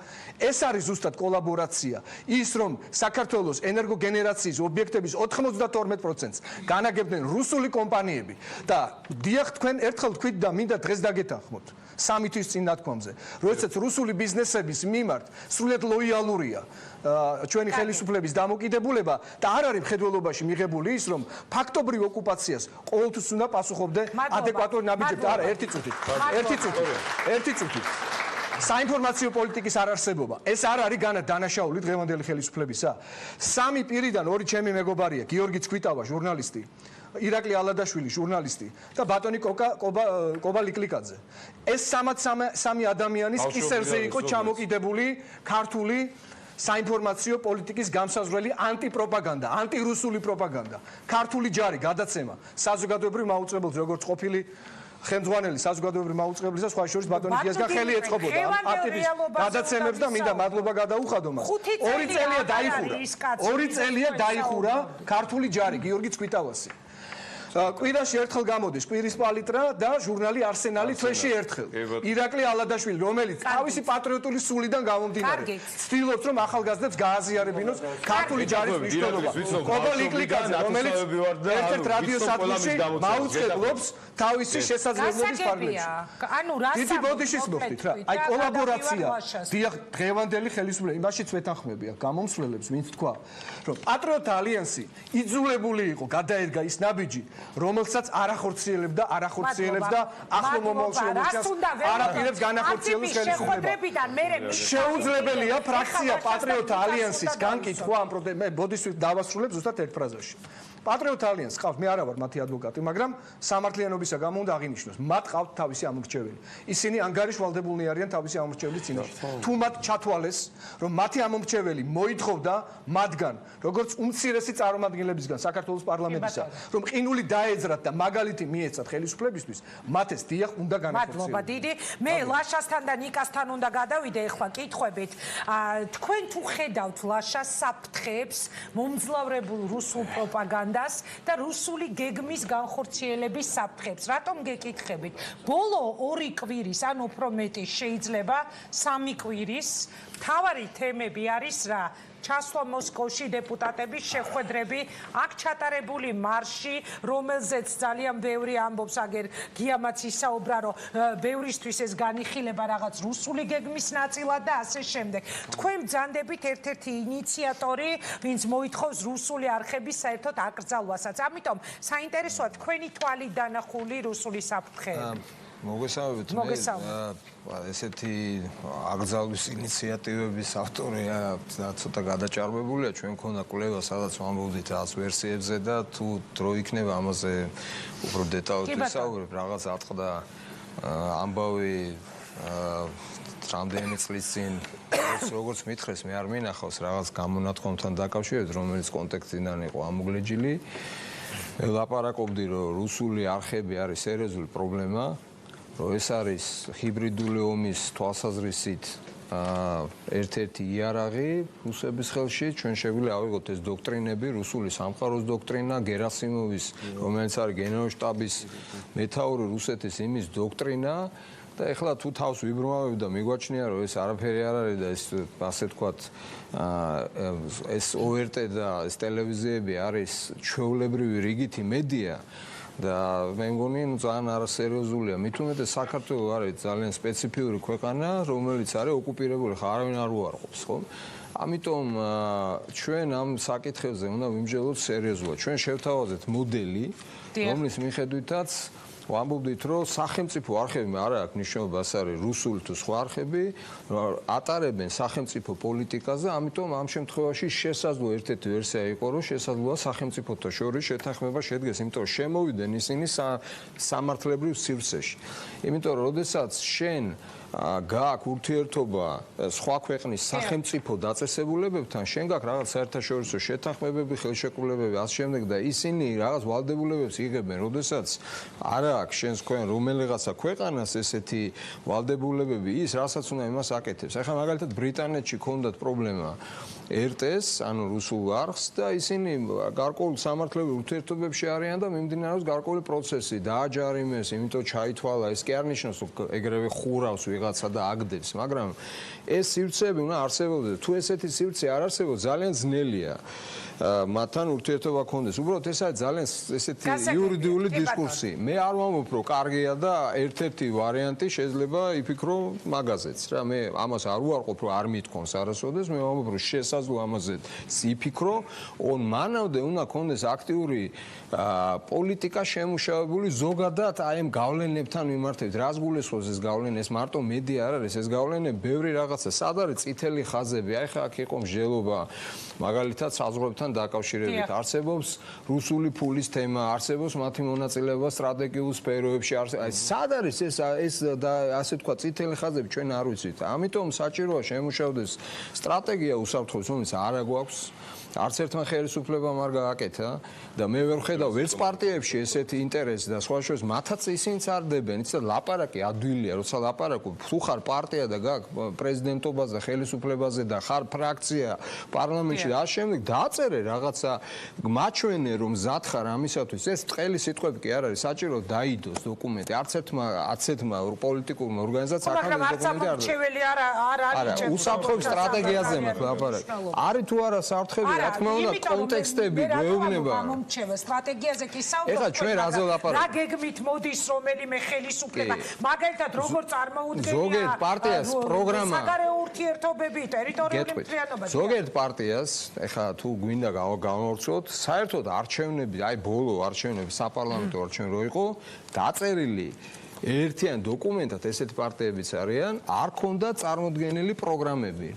ეს არის ზუსტად კოლაბორაცია. ის რომ საქართველოს ენერგოგენერაციის ობიექტების 92%-ს განაგებდნენ რუსული კომპანიები და დიახ, თქვენ ერთხელ თქვით და მინდა დღეს დაგეთანხმოთ 3 თვის წინ ნათქვამზე, როდესაც რუსული ბიზნესების მიმართ სრულიად ლოიალურია ჩვენი ხელისუფლების დამოკიდებულება და არ არის მხედველობაში მიღებული ის, რომ ფაქტობრივ ოკუპაციას ყოველთვის უნდა პასუხობდე ადეკვატური ნაბიჯებით. არა, ერთი წუთი. საინფორმაციო პოლიტიკის არარსებობა. ეს არ არის განა დანაშაული დღევანდელი ხელისუფლებისა. 3 პირიდან 2 ჩემი მეგობარია, გიორგი ცქვიტავა, ჟურნალისტი, ირაკლი ალადაშვილი, ჟურნალისტი და ბატონი კობა ლიკლიკაძე. ეს 3 ადამიანის კისერზე იყო ჩამოკიდებული ქართული საინფორმაციო პოლიტიკის გამსაზღვრელი ანტიპროპაგანდა, ანტირუსული პროპაგანდა. ქართული ჯარი გადაცემა საზოგადოებრივ მაუწყებელს, როგორც ყოფილი ხელმძღვანელი საზოგადოებრივ მაუწყებლის და სხვა შორის ბატონი გიასგან ხელი ეწყობოდა ამ აქტივის გადაცემებს და მინდა მადლობა გადაუხადო მას. 2 წელია დაიხურა ქართული ჯარი, გიორგი ცქვიტავასი. კვირაში ერთხელ გამოდის კვირის პალიტრა და ჟურნალი არსენალი თვეში ერთხელ. ირაკლი ალადაშვილი, რომელიც თავისი პატრიოტული სულიდან გამომდინარე ცდილობს, რომ ახალგაზრდებს გააზიარებინოს ქართული ჯარის მნიშვნელობა. კობა ლიკლიკაძე, რომელიც ერთ-ერთ რადიო სადგურში მაუწყებლობს თავისი შესაძლებლობის ფარგლებში. დიდი ბოდიშის მოხდით რა. აი კოლაბორაცია, დიახ, დღევანდელი ხელისუფლება იმაშიც ვეთანხმებია გამომსვლელებს, ვინც თქვა, რომ პატრიოტთა ალიანსი იძულებული იყო გადაედგა ის ნაბიჯი, რომელსაც არ ახორციელებს და ახლო მომავალში არაპირებს განახორციელოს ხელისუფლება. შეუძლებელია ფრაქცია პატრიოტთა ალიანსის განკითხვა ამ ბოდისვით დავასრულებ ზუსტად ერთ ფრაზაში. პატრიოტთა ალიანსს ყავს, მე არა ვარ მათი ადვოკატი, მაგრამ სამართლიანობისა გამო უნდა აღინიშნოს, მათ ყავთ თავისი ამორჩეველი. ისინი ანგარიშვალდებულნი არიან თავისი ამორჩეველის წინაშე. თუ მათ ჩათვალეს, რომ მათი ამორჩეველი მოითხოვდა მათგან, როგორც უმცირესი წარმომადგენლებისგან საქართველოს პარლამენტისა, რომ ყინული დაეძრათ და მაგალითი მიეცათ ხელისუფლებისთვის, მათ ეს დიახ უნდა განახორციელოს. მადლობა დიდი. მე ლაშასთან და ნიკასთან უნდა გადავიდე ახლა კითხვებით. თქვენ თუ ხედავთ ლაშას საფრთხეებს მომძლავრებულ რუსულ პროპაგანდას და რუსული გეგმის განხორციელების საფრთხეებს. რატომ გეკითხებით? ბოლო 2 კვირის, ან უფრო მეტი შეიძლება 3 კვირის მთავარი თემები არის რა? ჩასვლა მოსკოვში დეპუტატების შეხვედრები, აქ ჩატარებული მარში, რომელზეც ძალიან ბევრი ამბობს, აგერ გიამაც ისაუბრა, რომ ბევრისთვის ეს განიხილება რაღაც რუსული გეგმის ნაწილად და ასე შემდეგ. თქვენ ბრძანდებით ერთ-ერთი ინიციატორი, ვინც მოითხოვს რუსული არხების საერთოდ აკრძალვასაც. ამიტომ საინტერესოა თქვენი თვალით დანახული რუსული საფრთხეები. მოგესალმებით. ესეთი აკრძალვის ინიციატივების ავტორია და ცოტა გადაჭარბებულია. ჩვენ მქონდა კვლევა, სადაც ვამბობდით რაღაც ვერსიებზე და თუ დრო იქნება ამაზე უფრო დეტალურად ვისაუბრებ. რაღაც ატყდა ამბავი რამდენი წლის წინ როგორც მითხრეს, მე არ მინახავს რაღაც გამონათქვამთან დაკავშირებით, რომელიც კონტექსტიდან იყო ამოგლეჯილი. ლაპარაკობდი, რომ რუსული არხები არის სერიოზული პრობლემა. რომ ეს არის ჰიბრიდული ომის თვალსაზრისით ერთ-ერთი იარაღი რუსების ხელში. ჩვენ შეგვიძლია ავიღოთ ეს დოქტრინები, რუსული სამყაროს დოქტრინა, გერასიმოვის, რომელიც არის გენერალურ შტაბის მეთაური რუსეთის იმის დოქტრინა და ეხლა თუ თავს ვიბრუნავებ და მიგვაჩნია რომ ეს არაფერი არ არის და ეს ასე თქვათ ეს ORT და ეს ტელევიზიები არის ჩვეულებრივი რიგითი მედია და მე მგონი ძალიან არასერიოზულია. მით უმეტეს საქართველოს არის ძალიან სპეციფიური ქვეყანა, რომელიც არის ოკუპირებული, ხა არავინ არ უარყოფს, ხო? ამიტომ ჩვენ ამ საკითხებზე უნდა ვიმსჯელოთ სერიოზულად. ჩვენ შევთავაზეთ მოდელი, რომლის მიხედვითაც ვამბობდით, რომ სახელმწიფო არხები არ აქვს მნიშვნელობა, ეს არის რუსული თუ სხვა არხები, ატარებენ სახელმწიფო პოლიტიკაზე, ამიტომ ამ შემთხვევაში შესაძლოა ერთ-ერთი ვერსია იყო, რომ შესაძლოა სახელმწიფოთა შორის შეთანხმება შედგეს, იმიტომ რომ შემოვიდნენ ისინი სამართლებრივ სივრცეში. იმიტომ რომ როდესაც შენ გააქვს ურთიერთობა სხვა ქვეყნის სახელმწიფო დაწესებულებებთან, შენ გაქვს რაღაც საერთაშორისო შეთანხმებები, ხელშეკრულებები, ასე შემდეგ და ისინი რაღაც ვალდებულებებს იღებენ, როდესაც არა აქვს შენს თქვენ რომელიღაცა ქვეყანას ესეთი ვალდებულებები, ის რასაც უნდა იმას აკეთებს. ახლა მაგალითად ბრიტანეთში ქონდათ პრობლემა RTS, ანუ რუსულ არხს და ისინი გარკვეულ სამართლებრივ ურთიერთობებში არიან და მიმდინარეობს გარკვეული პროცესი, დააჯარიმეს, იმიტომ ჩაითვალა, ეს კი არ ნიშნავს, რომ ეგრევე ხურავს ვიღაცა და აგდებს, მაგრამ ეს სივრცეები უნდა არსებობდეს. თუ ესეთი სივრცე არ არსებობს, ძალიან ძნელია მათთან ურთიერთობა გქონდეს. უბრალოდ ეს არის ძალიან ესეთი იურიდიული დისკურსი. მე არ ვამბობ, რომ კარგია და ერთ-ერთი ვარიანტი შეიძლება იფიქრო მაგაზეც რა. მე ამას არ უარყოფ, რომ არ მithქონს არასოდეს, მე ვამბობ, რომ შესაძლოა ამაზე იფიქრო, მანამდე უნდა გქონდეს აქტიური პოლიტიკა შემუშავებული ზოგადად აი ამ გავლენებთან მიმართებით. რას გულისხმობს ეს გავლენა? ეს მარტო მედია არ არის, ეს გავლენები ბევრი რაღაცა. სად არის წითელი ხაზები? აი ხა აქ იყო მსჯელობა მაგალითად საზღვრებთან დაკავშირებით. არსებობს რუსული ფულის თემა, არსებობს მათი მონაწილეობა სტრატეგიულ სფეროებში. აი სად არის ეს და ასე თქვა წითელი ხაზები ჩვენ არ ვიცით. ამიტომ საჭიროა შემუშავდეს სტრატეგია უსაფრთხოების, რომელიც არ აგვაქვს. არც ერთმა ხელისუფლებამ არ გააკეთა და მე ვერ ხედავ ვერც პარტიებში ესეთი ინტერესი და სხვა შორის მათაც ისინიც არ დებენ. იცით ლაპარაკი ადვილია, როცა ლაპარაკობ, თუ ხარ პარტია და გაქვს პრეზიდენტობაზე, ხელისუფლებაზე და ხარ ფრაქცია პარლამენტში და ამ შემდეგ დააწერე რაღაცა მაჩვენე რომ მზად ხარ ამისათვის. ეს ტყელი სიტყვები კი არ არის, საჭირო დაიდოს დოკუმენტი. არც ერთმა პოლიტიკურმა ორგანიზაციამ აქ დოკუმენტი არ არის. არ არის უსაფრთხოების სტრატეგიაზე მაქვს ლაპარაკი. არის თუ არა საფრთხები რა თქმა უნდა კონტექსტები გვეუბნება. გამომჩევა სტრატეგიაზე კი საუბრობთ. ეხლა ჩვენ რაზე ვლაპარაკობთ? რა გეგმით მოდის რომელიმე ხელისუფლება? მაგალითად როგორ წარმოუდგენია ზოგიერთ პარტიას პროგრამა საგარეო ურთიერთობები, ტერიტორიული მთლიანობა. ზოგიერთ პარტიას, ეხლა თუ გვინდა გავავრცოთ, საერთოდ არჩევნები, აი ბოლო არჩევნები, საპარლამენტო არჩევნები რო იყო, დაწერილი ერთიან დოკუმენტად ესეთი პარტიებიც არიან, არ ქონდა წარმოდგენილი პროგრამები.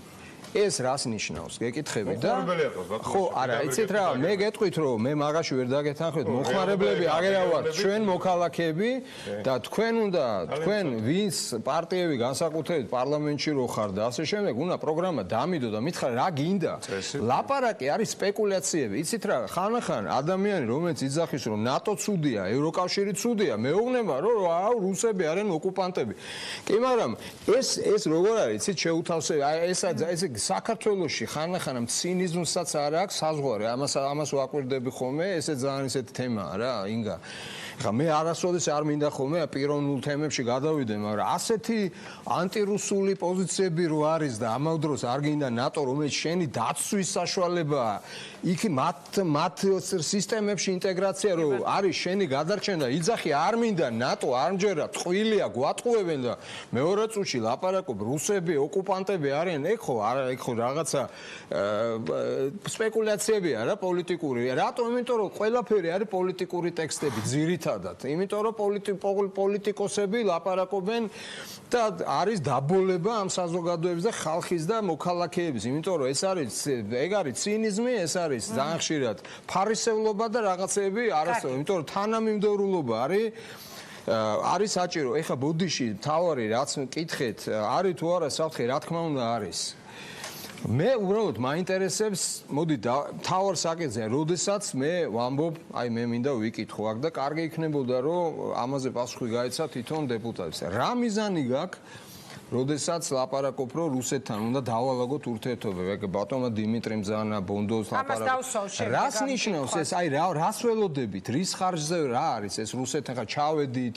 ეს რას ნიშნავს? გეკითხები და ხო, არა, იცით რა, მე გეტყვით რომ მე მაგაში ვერ დაგეთანხმეთ, მოხმარებლები აგერავათ ჩვენ მოქალაქეები და თქვენ უნდა თქვენ ვინც პარტიები განსაკუთრებით პარლამენტში რო ხარ და ასე შემდეგ, უნდა პროგრამა დამიდო და მითხრა რა გინდა. ლაპარაკი არის სპეკულაციები. იცით რა, ხანახან ადამიანი რომელიც იძახის რომ ნატო ცუდია, ევროკავშირი ცუდია, მეუბნება რომ აუ რუსები არიან ოკუპანტები. კი, მაგრამ ეს როგორ არის, იცით შეუთავსებელი, აი ეს საქართველოში ხანახანამ ცინიზმსაც არ აქვს საზღვარი. ამას ვაკვირდები ხოლმე, ესე ძალიან ისეთი თემაა რა, ინგა. ხა მე არასოდეს არ მინდა ხოლმე პიროვნულ თემებში გადავიდე, მაგრამ ასეთი ანტირუსული პოზიციები რო არის და ამავდროულად დროს არ გინდა ნატო, რომელიც შენი დაცვის საშუალებაა, იქ მათ სისტემებში ინტეგრაცია რო არის შენი გადარჩენა, იძახი არ მინდა ნატო, არმჯერა ტყუილია, გვატყუებენ და მეორე წუთში ლაპარაკობ რუსები, ოკუპანტები არიან, ეგ ხო რაღაცა სპეკულაციებია რა პოლიტიკური. რატო? იმიტომ რომ ყველაფერი არის პოლიტიკური ტექსტები ძირითადად. იმიტომ რომ პოლიტიკოსები ლაპარაკობენ და არის დაბოლება ამ საზოგადოების და ხალხის და მოქალაქეების. იმიტომ რომ ეს არის ეგ არის ცინიზმი, ეს არის ძალიან ხშირად ფარისევლობა და რაღაცეები არასწორი. იმიტომ რომ თანამიმდევრულობა არის საჭირო. ეხლა ბოდიში თავარი რაც მკითხეთ, არის თუ არა საფრთხე, რა თქმა უნდა არის. მე უბრალოდ მაინტერესებს, მოდი თავარ საკითხზე, როდესაც მე ვამბობ, აი მე მინდა ვიკითხო აქ და კარგი იქნებოდა რომ ამაზე პასუხი გაეცა თვითონ დეპუტატებს. რა მიზანი გაქვს, როდესაც ლაპარაკობ რომ რუსეთთან უნდა დავალაგოთ ურთიერთობები. ბატონმა დიმიტრი მზანა ბონდოს ლაპარაკობს. რას ნიშნავს ეს? აი რას ველოდებით? რის ხარჯზე რა არის ეს რუსეთთან ხა ჩავედით?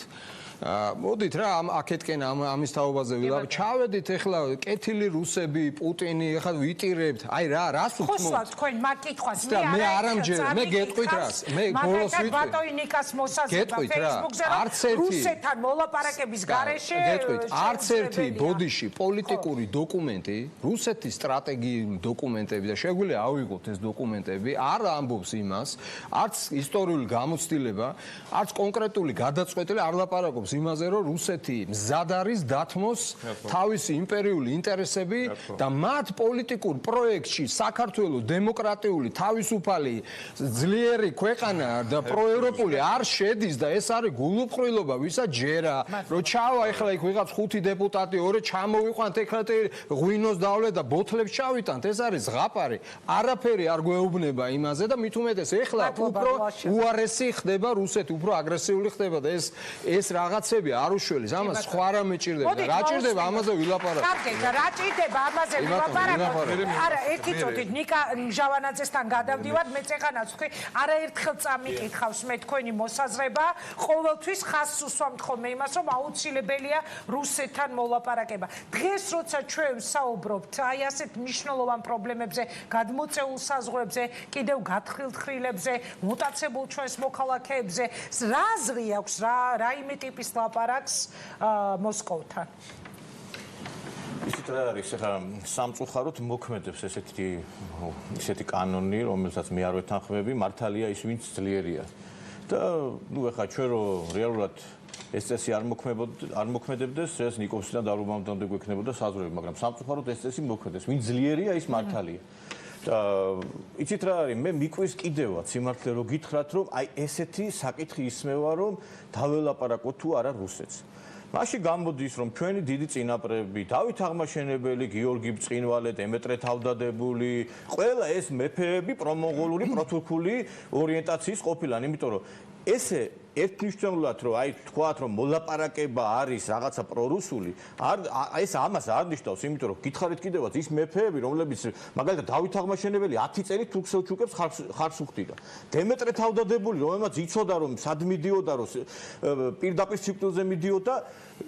მოდით რა აქეთკენ ამის თაობაზე ვილაპარაკოთ. ჩავედით ეხლა კეთილი რუსები, პუტინი, ეხლა ვიტირებთ. აი რას უქმოთ? ხო, თქვენ მაგ კითხვას მე არ ამჯერე, მე გეტყვით რას. მე ბოლოს ვიტყვი. ბატონიკას მოსაზრება Facebook-ზე რუსეთთან მოლაპარაკების გარეშე გეტყვით, არც ერთი ბოდიში პოლიტიკური დოკუმენტი, რუსეთის სტრატეგიული დოკუმენტები და შეგვიძლია ავიღოთ ეს დოკუმენტები, არ ამბობს იმას, არც ისტორიული გამოცდილება, არც კონკრეტული გადაწყვეტილი არ ლაპარაკობს იმაზე, რომ რუსეთი მზად არის დათმოს თავისი იმპერიული ინტერესები და მათ პოლიტიკურ პროექტში საქართველოს დემოკრატიული, თავისუფალი, ძლიერი ქვეყანა და პროევროპული არ შედის და ეს არის გულუბრყვილობა, ვისაც ჯერა, რომ ჩავა ეხლა იქ ვიღაც 5 დეპუტატი, ორი ჩამოვიყვანთ ეხლა ღვინოს დავლეთ და ბოთლებს ჩავიტანთ, ეს არის ზღაპარი. არაფერი არ გვეუბნება იმაზე და მით უმეტეს ეხლა უფრო უარესი ხდება რუსეთი, უფრო აგრესიული ხდება და ეს რაღაცები არ უშველის, ამას სხვა რა მეჭირდება. რა ჭირდება ამაზე ვილაპარაკოთ. კარგი, რა ჭირდება ამაზე ვილაპარაკოთ? არა, ერთი წუთით ნიკა მჟავანაძესთან გადავდივარ, მე წეღანაც ვთქვი, არაერთხელ წამიკითხავს მე თქვენი მოსაზრება, ყოველთვის ხაზს უსვამთ ხოლმე იმას, რომ აუცილებელია რუსეთთან მოლაპარაკება. დღეს როცა ჩვენ საუბრობთ აი ასეთ მნიშვნელოვან პრობლემებზე, გადმოწეულ საზღვრებზე, კიდევ გათხრილ-თხრილებზე, მუტაცებულ ჩვენს მოქალაქეებზე, რა აზრი აქვს, რაიმე ტიპის ლაპარაკს მოსკოვთან? ისეთ რა არის, ახლა სამწუხაროდ მოქმედებს ესეთი კანონი, რომელსაც მე არ ვეთანხმები, მართალია ის ვინც ძლიერია. და ახლა ჩვენ რო რეალურად ეს წესი არ მოქმედებდეს, ეს ნიკოვსიდან დარუბამდე გვექნებოდა საზღვრები, მაგრამ სამწუხაროდ ეს წესი მოქმედებს. ვინ ძლიერია, ის მართალია. და იცით რა არის, მე მიკვის კიდევაც სიმართლე რო გითხრათ, რომ აი ესეთი საკითხი ისმევა, რომ დაველაპარაკოთ თუ არა რუსეთს. მაშინ გამოდის, რომ ჩვენი დიდი წინაპრები, დავით აღმაშენებელი, გიორგი ბწყინვალე, დემეტრე თავდადებული, ყველა ეს მეფეები პრომონღოლური, პროთურქული ორიენტაციის ყოფილან, იმიტომ რომ ესე ერთნიშნულად რომ აი თქვათ რომ მოლაპარაკება არის რაღაცა პრორუსული, ეს ამას არ ნიშნავს, იმიტომ რომ გითხარით კიდევაც ის მეფეები, რომლებიც მაგალითად დავით აღმაშენებელი 10 წელი თურქ-სელჩუკებს ხარს უხდიდა. დემეტრე თავდადებული, რომელმაც იცოდა რომ სად მიდიოდა, რომ პირდაპირ სიკვდილზე მიდიოდა,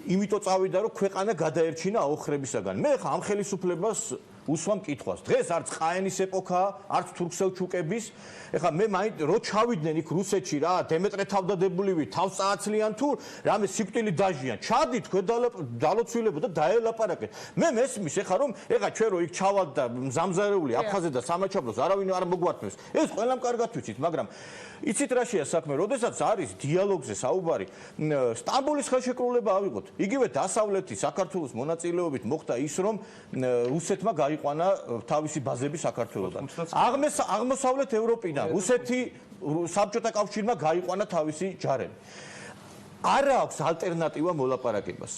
იმიტომ წავიდა რომ ქვეყანა გადაერჩინა აოხრებისაგან. მე ხა ამ ხელისუფლებას უსვამ კითხვას. დღეს არც ყაენის ეპოქაა, არც თურქსელჩუკების. ეხლა მე მაინც რო ჩავიდნენ იქ რუსეთში რა, დემეტრე თავდადებულივი, თავს წააცლიან თუ რამე სიკვდილი დაჟიან. ჩადით დალოცვილებო და დაელაპარაკეთ. მე მესმის ეხლა რომ ეხლა ჩვენ რო იქ ჩავალთ და მზამზარეული აფხაზე და სამაჩაბლოს არავინ არ მოგვართმევს. ეს ყველამ კარგად ვიცით, მაგრამ იცით რა შეა საქმე, როდესაც არის დიალოგზე საუბარი, სტამბოლის ხელშეკრულება ავიღოთ. იგივე დასავლეთი საქართველოს მონაწილეობით მოხდა ის, რომ რუსეთმა გაიყვანა თავისი ბაზები საქართველოსთან. აღმოსავლეთ ევროპიდან რუსეთი საბჭოთა კავშირმა გაიყვანა თავისი ჯარები. არა აქვს ალტერნატივა მოლაპარაკებას.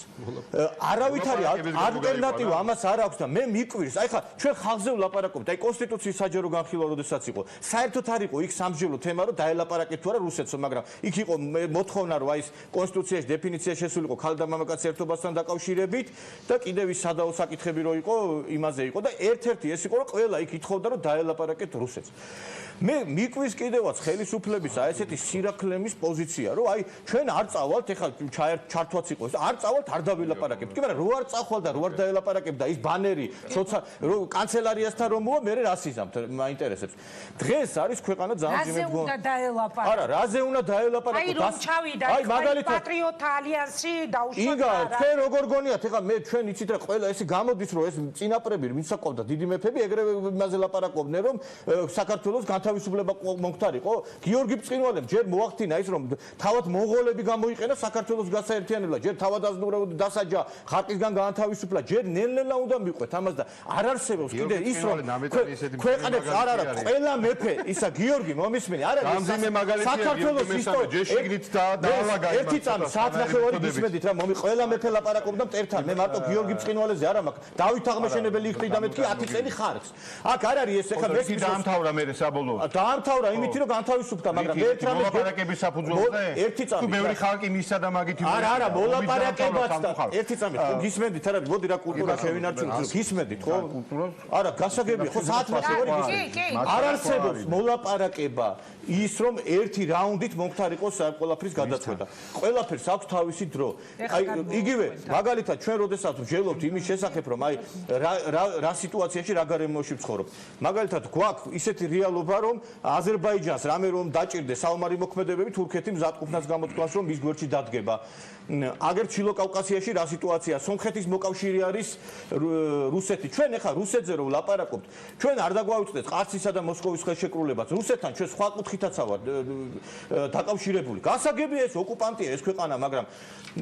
არავითარი ალტერნატივა ამას არ აქვს და მე მიკვირს. აი ხა ჩვენ ხალხზე ვლაპარაკობთ. აი კონსტიტუციის საჯარო განხილვა როდესაც იყო. საერთოდ არ იყო იქ სამსჯელო თემა რომ დაელაპარაკეთ თუ არა რუსეთსო, მაგრამ იქ იყო მოთხოვნა რომ აი ეს კონსტიტუციაში დეფინიცია შესულიყო ქალ და მამაკაცის ერთობასთან დაკავშირებით და კიდევ ის სადაო საკითხები რო იყო იმაზე იყო და ერთ-ერთი ეს იყო რომ ყველა იქ ითხოვდა რომ დაელაპარაკეთ რუსეთს. მე მიკვირს კიდევაც ხელისუფლების აი ესეთი სირაქლემის პოზიცია რომ აი ჩვენ არ წავალთ ეხლა ჩართვაც იყო არ წავალთ არ დავილაპარაკებთ კი მაგრამ რო არ წახვალ და რო არ დაელაპარაკებთ და ის ბანერი რო კანცელარიასთან რომ მოვა მე რასიზამთ მაინტერესებს დღეს არის ქვეყანა ძალიან ძიმედ რაზე უნდა დაელაპარაკო არა რაზე უნდა დაელაპარაკო აი რომ ჩავიდა პატრიოტთა ალიანსი დაუშვათ იგა თქვენ როგორ გონიათ ეხლა მე ჩვენ იცით რა ყველა ესე გამოდის რომ ეს წინაპრები ვინსაკობდა დიდი მეფები ეგრევე იმაზე ლაპარაკობდნენ რომ საქართველოს თავისუფლება მომხდარიყო გიორგი ბრწყინვალემ ჯერ მოახდინა ის რომ თავად მონღოლები გამოიყენა საქართველოს გასაერთიანებლად ჯერ თავადაზნაურებად დასაჯა ხალხისგან გაანთავისუფლა ჯერ ნელ-ნელა უნდა მიყვეთ ამას და არ არსებობს კიდე ის რომ ქვეყნებს არა ყველა მეფე ისა გიორგი მომისმენი არ არის საქართველოს ისტორია ჯერ შიგნით დაალაგა ერთი წამი საათ ნახევარი გისმედით რა მომი ყველა მეფე ლაპარაკობდა მტერთან მე მარტო გიორგი ბრწყინვალეზე არა მაქვს დავით აღმაშენებელი იხდი და მეთქი 10 წელი ხარks აქ არ არის ეს ეხლა მე დაამთავრა მე საბოლოო დაამთავრა იმითი რომ განთავისუფლდა მაგრამ მე ერთ რამე მოლაპარაკების საფუძველზე ერთი წამი თუ ბევრი ხალხი მისცა და მაგით არა მოლაპარაკებაც და ერთი წამი ხო გისმენდით არა მოდი რა კულტურა შევინარჩუნოთ გისმენდით ხო არა გასაგებია ხო საათ ნახევარი გისმენდით არ არსებობს მოლაპარაკება ის რომ ერთი რაუნდით მომხდარიყოს ყველაფრის გადაწყვეტა ყველაფერს აქვს თავისი დრო აი იგივე მაგალითად ჩვენ როდესაც ვჯელობთ იმის შესახებ რომ აი რა სიტუაციაში რა გარემოში ვცხოვრობ მაგალითად გვაქვს ისეთი რეალობა რომ აზერბაიჯანს რამე რომ დაჭირდეს საომარი მოქმედებები თურქეთი მზადყოფნას გამოთქვას რომ მის გვერდში დადგება აგერ ჩილო კავკასიაში რა სიტუაცია სომხეთის მოკავშირე არის რუსეთი ჩვენ ახლა რუსეთზე რომ ვლაპარაკობთ ჩვენ არ დაგვაუწყდეს ყარცისა და მოსკოვის ხელშეკრულებას რუსეთთან ჩვენ სხვა კუთხითაც ავართ დაკავშირებული გასაგებია ეს ოკუპანტია ეს ქვეყანა მაგრამ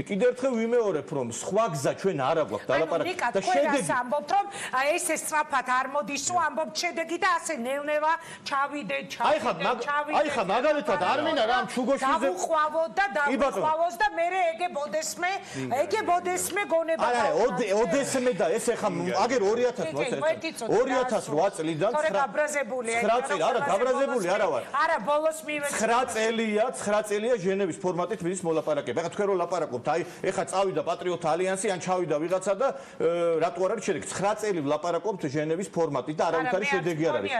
კიდევ ერთხელ ვიმეორებ რომ სხვა გზა ჩვენ არ აგვაქვს დალაპარაკეთ და შედეგი ამბობთ რომ ეს სწრაფად არ მოდის თუ ამბობთ შედეგი და ასე ნელ-ნელა ჩავიდეთ აი ხა მაგალითად არ მინდა რა ჩუგოშვილზე დავუყვავოთ და დავუყვავოს და მე ეგებოდესმე გონება არა ოდესმე და ეს ახლა აგერ 2008 წლიდან 9 წელი არა გაბრაზებული არა ვარ არა ბოლოს მივეცი 9 წელია ჟენევის ფორმატით მიდის მოლაპარაკება ეხლა თქვენ რო ლაპარაკობთ აი ეხლა წავიდა პატრიოტთა ალიანსი ან ჩავიდა ვიღაცა და რატო არ არის შედეგი 9 წელი ვლაპარაკობთ ჟენევის ფორმატით და არავითარი შედეგი არ არის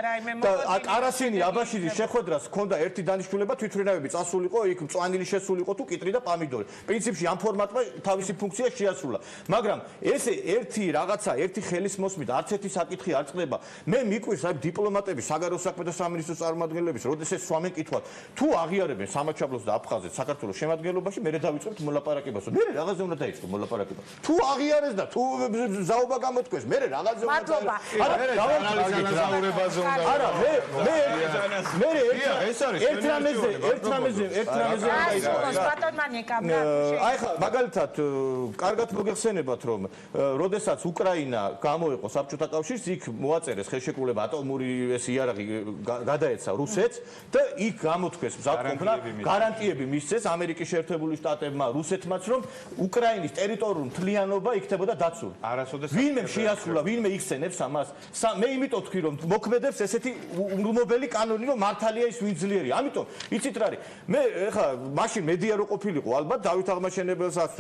და კარასინი აბაშიძის შეხვედრას ჰქონდა ერთი დანიშნულება თვითმფრინავები წასულიყო იქ მწვანილი შესულიყო თუ კიტრი და პამიდორი პრინციპში ამ ფორმატმა თავისი ფუნქცია შეასრულა მაგრამ ეს ერთი რაღაცა ერთი ხელის მოსმით არც ერთი საკითხი არ წყდება მე მიკვირს აი დიპლომატები საგარეო საქმეთა სამინისტროს წარმომადგენლების როდესაც სვამენ კითხვას თუ აღიარებენ სამაჩაბლოს და აფხაზეთს საქართველოს შემადგენლობაში მე დავიწყებთ მოლაპარაკებას მე რაღაცა უნდა დაიწყო მოლაპარაკება თუ აღიარეს და თუ ზაობა გამოთქვეს მე რაღაცა უნდა არა მე ეს არის ერთ რამეზე აი ხა მაგალითად კარგად მოგეხსენებათ რომ როდესაც უკრაინა გამოიყო საბჭოთა კავშირს იქ მოაწერეს ხელშეკრულება ატომური ეს იარაღი გადაეცა რუსეთს და იქ გამოთქვეს მზადყოფნა გარანტიები მისცეს ამერიკის შეერთებული შტატებმა რუსეთმაც რომ უკრაინის ტერიტორიული მთლიანობა იქნებოდა დაცული ვინმე შეასრულა ვინმე იხსენებს ამას მე იმიტომ ვთქვი რომ მოქმედებს ესეთი ურმობელი კანონი რომ მართალია ის ვინძლიერია ამიტომ იცით რა არის მე ეხლა მაშინ მედია რო ყოფილი ყოფილიყო ალბათ დავით აღმაშენებელსაც,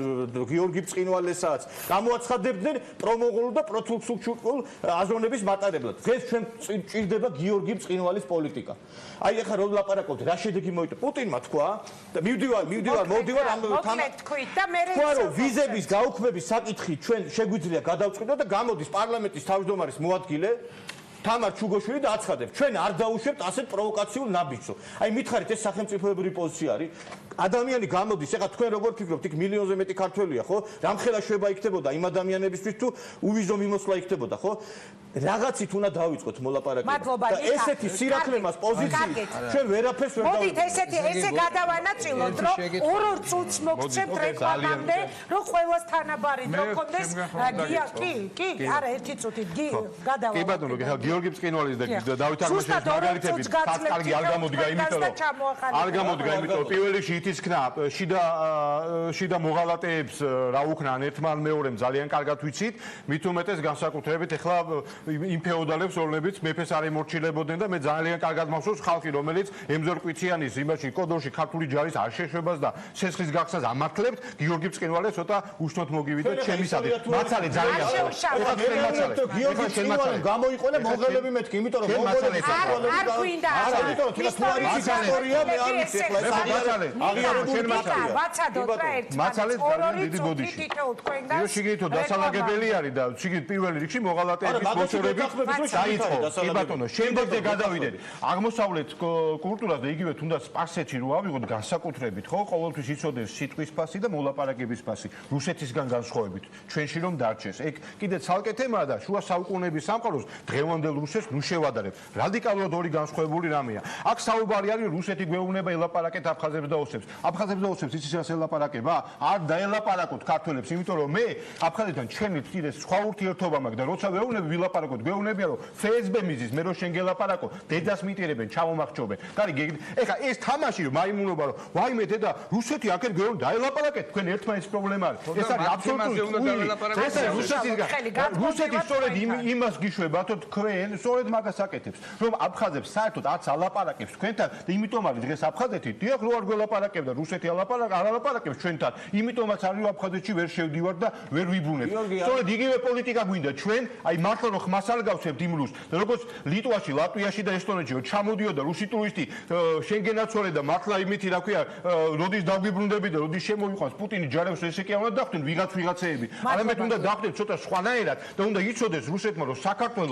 გიორგი ბრწყინვალესაც გამოაცხადებდნენ პრომოღოლ და პროთურქსუქჩუკულ აზროვნების მატარებლად. დღეს ჩვენ ჭირდება გიორგი ბრწყინვალის პოლიტიკა. აი ახლა რომ ლაპარაკობთ, რა შედეგი მოიტანა? პუტინმა თქვა და მივდივარ ამ თქვით და მე თქვა რომ ვიზების გაუქმების საკითხი ჩვენ შეგვიძლია გადავწყვიტოთ და გამოდის პარლამენტის თავმჯდომარის მოადგილე თამარ ჩუგოშვილი და აცხადებს ჩვენ არ დაუშვებთ ასეთ პროვოკაციულ ნაბიჯს. აი მითხარით ეს სახელმწიფოებრივი პოზიცია არის. ადამიანი გამოდის, ეხლა თქვენ როგორ ფიქრობთ, იქ მილიონზე მეტი ქართველია, ხო? რამხელა შვება იქნებოდა იმ ადამიანებისთვის თუ უვიზო მიმოსვლა იქნებოდა, ხო? რაღაცით უნდა დავიწყოთ მოლაპარაკება. და ესეთი სირაქლემას პოზიციით ჩვენ ვერაფერს ვერ დავიწყოთ. მოდით ესე გადავანაწილოთ, რომ ორ წუთს მოგცემთ რეკლამამდე, რომ ყველას თანაბარი რო კონდეს კი, არა ერთი წუთით გადავა. კი ბატონო, გიორგი ბრწყინვალის და დავით აღმაშენებლის მაგალითები კარგი არ გამოდგა, იმიტომ რომ პირველ რიგში ითისქნა შიდა მოღალატეებს რა უქნან ერთმან მეორემ ძალიან კარგად ვიცით, მით უმეტეს განსაკუთრებით ეხლა იმ ფეოდალებს, რომლებიც მეფეს არ ემორჩილებოდნენ და მე ძალიან კარგად მახსოვს ხალხი, რომელიც ემზორ კვიციანის იმაში კოდორში ქართული ჯარის არ შეშვებას და სესხლის გახსნას ამართლებთ, გიორგი ბრწყინვალე ცოტა უშნოდ მოგივიდა ჩემისადმი. მაცალე ძალიან. გიორგი ბრწყინვალე გამოიყონა მონღოლები მეთქი, იმიტომ რომ მონღოლები არ გვინდა. არა, იმიტომ რომ თვითონ თუ არის ისტორია, მე არ ვიცი ეხლა ეს აღიარებული მაცალე. ვაცადოთ რა ერთმანეთს. მაცალე ძალიან დიდი ბოდიში. თქვენგან. შიგნითო დასალაგებელი არის და შიგნით პირველ რიგში მოღალატეების მოშორებით დაიწყო. კი ბატონო, შემდეგზე გადავიდეთ. აღმოსავლეთ კულტურას და იგივე თუნდაც სპარსეთში რო ავიღოთ განსაკუთრებით, ხო, ყოველთვის იცოდეს სიტყვის ფასი და მოლაპარაკების ფასი. რუსეთისგან განსხვავებით, ჩვენში რომ დარჩეს. ეგ კიდე ცალკე თემაა და შუა საუკუნეების სამყაროს დღევანდელ რუსეთს ნუ შევადარებ. რადიკალურად ორი განსხვავებული რამეა. აქ საუბარი არის რუსეთი გვეუბნება ელაპარაკეთ აფხაზებს და ოსებს. აფხაზებს და ოსებს იცის რას ელაპარაკება? არ დაელაპარაკოთ ქართველებს, იმიტომ რომ მე აფხაზეთთან ჩემი კიდე სხვა ურთიერთობა მაქვს და როცა ვეუბნები ვილაპარაკოთ, გვეუბნებიან რომ FSB მიზის, მე რო შენ გელაპარაკო, დედას მიტირებენ, ჩამომახჩობენ. კარი, ეხა ეს თამაში მაიმუნობა რომ ვაიმე დედა რუსეთი აქეთ გვეუბნ დაელაპარაკეთ, თქვენ ერთმანეთის პრობლემა არის. ეს არის აბსოლუტური ეს არის რუსეთი სწორედ იმას გიშვებათო თქვენ, სწორედ მაგას აკეთებს, რომ აფხაზებს საერთოდ არც ალაპარაკებს თქვენთან და იმიტომ არის დღეს აფხაზეთი დიახ რო არ გველაპარაკებდა რუსეთი არ ალაპარაკებს ჩვენთან, იმიტომაც არის რომ აფხაზეთში ვერ შევდივარ და ვერ ვიბრუნებ. სწორედ იგივე პოლიტიკა გვინდა ჩვენ, აი მართლა რომ ხმას არ გავსებთ იმ რუსს, როგორც ლიტვაში, ლატვიაში და ესტონეთში რომ ჩამოდიოდა რუსი ტურისტი შენგენაცვალე და მართლა იმითი რა ქვია, როდის დაგვიბრუნდები და როდის შემოიყვანს პუტინი ჯარებს ესე კი არ უნდა დახვდნენ ვიღაცეები. არამედ უნდა დახვდნენ ცოტა სხვანაირად და უნდა იცოდეს რუსეთმა რომ საქართველოს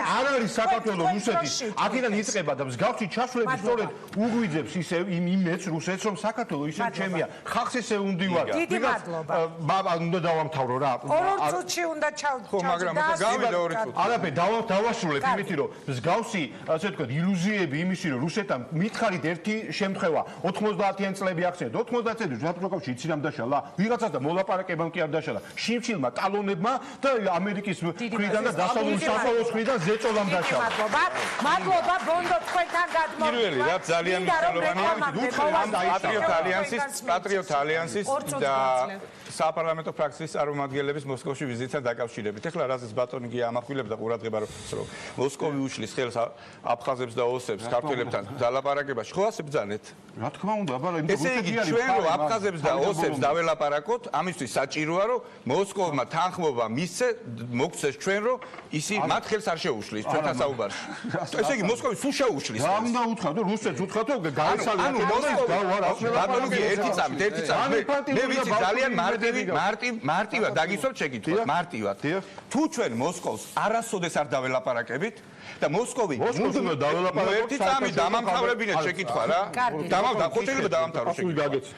არ არის საქართველოს რუსეთის აქედან იწყება და მსგავსი ჩასვლები სწორედ უგვიძებს ისე იმეც რუსეთს რომ საქართველოს ისე ჩემია ხალხს ესე უნდივარ დიდი მადლობა უნდა დავამთავრო რა ორ წუთში უნდა ხო მაგრამ გავიდა 2 წუთი არაფერი დავასრულებ იმითი რომ მსგავსი ასე ვთქვათ ილუზიები იმისი რომ რუსეთთან მითხარით ერთი შემთხვევა 90-იან წლები ახსენეთ 90 წლებში რუსეთში იცი რამ დაშალა ვიღაცას და მოლაპარაკებამ კი არ დაშალა შიმშილმა ტალონებმა და ამერიკის მხრიდან და დასავლური სამყაროს მხრიდან ზეწოლამ დაშალა მადლობა ბონდო თქვენთან გადმოვიდა პირველი რა ძალიან მნიშვნელოვანია პატრიოტ ალიანსის და საპარლამენტო ფრაქციის წარმომადგენლების მოსკოვში ვიზიტთან დაკავშირებით. ეხლა რაზეც ბატონი გია ამახვილებდა ყურადღება რომ მოსკოვი უშლის ხელს აფხაზებს და ოსებს ქართველებთან დალაპარაკებაში. ხო ასე ბრძანეთ? რა თქმა უნდა, აბა ესე იგი ჩვენ რომ აფხაზებს და ოსებს დაველაპარაკოთ, ამისთვის საჭიროა რომ მოსკოვმა თანხმობა მისცე, მოგცეს ჩვენ რომ ისი მათ ხელს არ შეუშლის ჩვენთან საუბარში. ესე იგი მოსკოვი სულ შეუშლის. რა უნდა უთხრათ, რუსეთს უთხრათ, გაიცალეთ. ბატონო გია ერთი წამით. მე ვიცი ძალიან მარტივად დაგისვათ შეკითხვა მარტივად თუ ჩვენ მოსკოვს არასოდეს არ დაველაპარაკებით და მოსკოვი მოსკოვს დაველაპარაკოთ ერთი წამი დამამთავრებინეთ შეკითხვა რა დამამთავრებინეთ დამამთავრებინეთ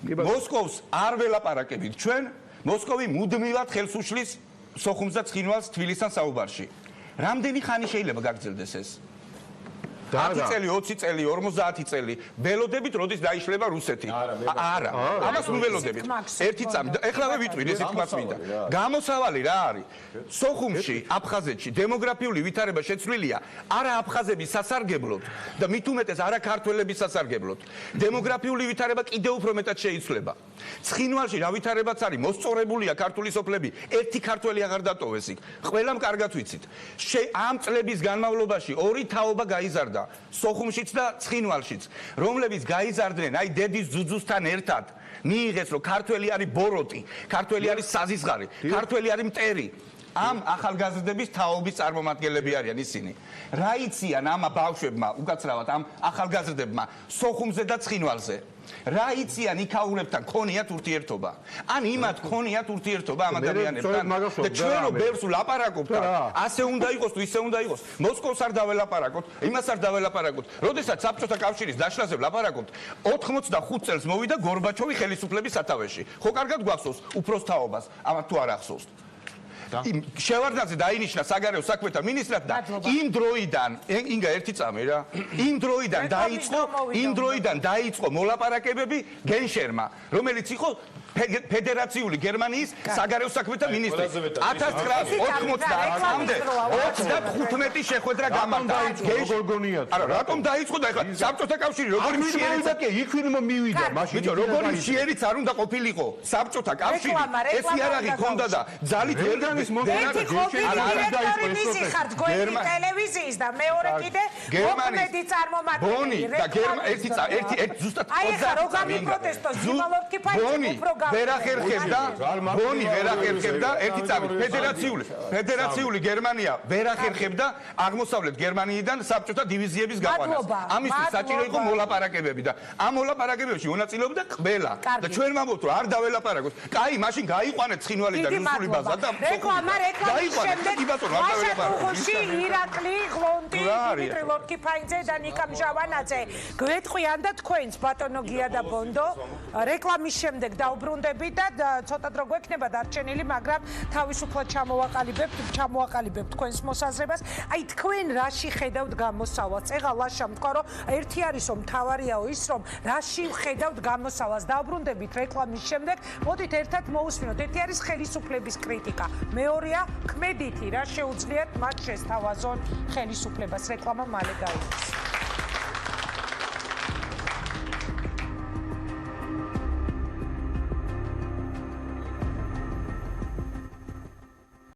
შეკითხვა მოსკოვს არ ველაპარაკებით ჩვენ მოსკოვი მუდმივად ხელს უშლის სოხუმს და ცხინვალს თბილისთან საუბარში რამდენი ხანი შეიძლება გაგრძელდეს ეს 10 წელი, 20 წელი, 50 წელი ველოდებით როდის დაიშლება რუსეთი. არა. ამას ნუ ველოდებით. ერთი წამი. ეხლავე ვიტყვი, ეს თქმაც მინდა. გამოსავალი რა არის? სოხუმში, აფხაზეთში დემოგრაფიული ვითარება შეცვლილია არა აფხაზების სასარგებლოდ და მით უმეტეს არა ქართველების სასარგებლოდ. დემოგრაფიული ვითარება კიდევ უფრო მეტად შეიცვლება. ცხინვალში რა ვითარებაც არის? მოსწორებულია ქართული სოფლები. ერთი ქართველი აღარ დატოვეს იქ. ყველამ კარგად ვიცით. ამ წლების განმავლობაში ორი თაობა გაიზარდა. მოვიდა სოხუმშიც და ცხინვალშიც, რომლებიც გაიზარდნენ აი დედის ძუძუსთან ერთად, მიიღეს რომ ქართველი არის ბოროტი, ქართველი არის საზისხარი, ქართველი არის მტერი. ამ ახალგაზრდების თაობის წარმომადგენლები არიან ისინი. რა იციან ამ ბავშვებმა, უკაცრავად ამ ახალგაზრდებმა სოხუმზე და ცხინვალზე? რა იციან იქაურებთან, ქონიათ ურთიერთობა? ან იმათ ქონიათ ურთიერთობა ამ ადამიანებთან? და ჩვენ რო ბევრს ვლაპარაკობთ, ასე უნდა იყოს თუ ისე უნდა იყოს. მოსკოვს არ დაველაპარაკოთ, იმას არ დაველაპარაკოთ. როდესაც საბჭოთა კავშირის დაშლაზე ვლაპარაკობთ, 85 წელს მოვიდა გორბაჩოვი ხელისუფლების სათავეში. ხო კარგად გვახსოვს უფროს თაობას, ამათ თუ არ ახსოვს? შევარდნაძე დაინიშნა საგარეო საქმეთა მინისტრად და იმ დროიდან ინგა ერთი წამი რა იმ დროიდან დაიწყო მოლაპარაკებები გენშერმა რომელიც იყო ფედერაციული გერმანიის საგარეო საქმეთა მინისტრი 1990-მდე 35 შეხვედრა გამართა გორგონია არა რატომ დაიწყო და ეხლა საბჭოთა კავშირი როგორი მშიერიც იქვინო მივიდა მაშინ როგორი მშიერიც არ უნდა ყოფილიყო საბჭოთა კავშირი ეს იარაღი ქონდა და ძალით ერთი დირექტორი მისი ხართ გვერდი ტელევიზიის და მეორე კიდე მოქმედი წარმომადგენელი ერთი ზუსტად აი ხა რო გამიპროტესტოს ძიმალოვკი ფაიზე უფრო ბონი ვერ ახერხებდა ერთი წამით ფედერაციული გერმანია ვერ ახერხებდა აღმოსავლეთ გერმანიიდან საბჭოთა დივიზიების გაყვანას ამისთვის საჭირო იყო მოლაპარაკებები და ამ მოლაპარაკებებში მონაწილეობდა ყველა და ჩვენ ვამბობთ რომ არ დაველაპარაკოთ კაი მაშინ გაიყვანეთ ცხინვალიდან რუსული ბაზა და რეკლამის შემდეგ ლაშა-ტუღუში ირაკლი ღლონტი დიმიტრი ლორკიფაიძე და ნიკა მჟავანაძე გვეტყვიან და თქვენს ბატონო გია და ბონდო რეკლამის შემდეგ დაუბრუნდებით და ცოტა დრო გვექნება დარჩენილი მაგრამ თავისუფლად ჩამოვაყალიბებთ თქვენს მოსაზრებას აი თქვენ რაში ხედავთ გამოსავალს ეხლა ლაშამ თქვა რომ ერთი არის რომ მთავარიაო ის რომ რაში ხედავთ გამოსავალს დაუბრუნდებით რეკლამის შემდეგ მოდით ერთად მოусმინოთ ერთი არის ხელისუფლების კრიტიკა მეორეა ქმედითი რა შეუძლიათ მათ შესთავაზონ ხელისუფლებას რეკლამა მალე გაიგოს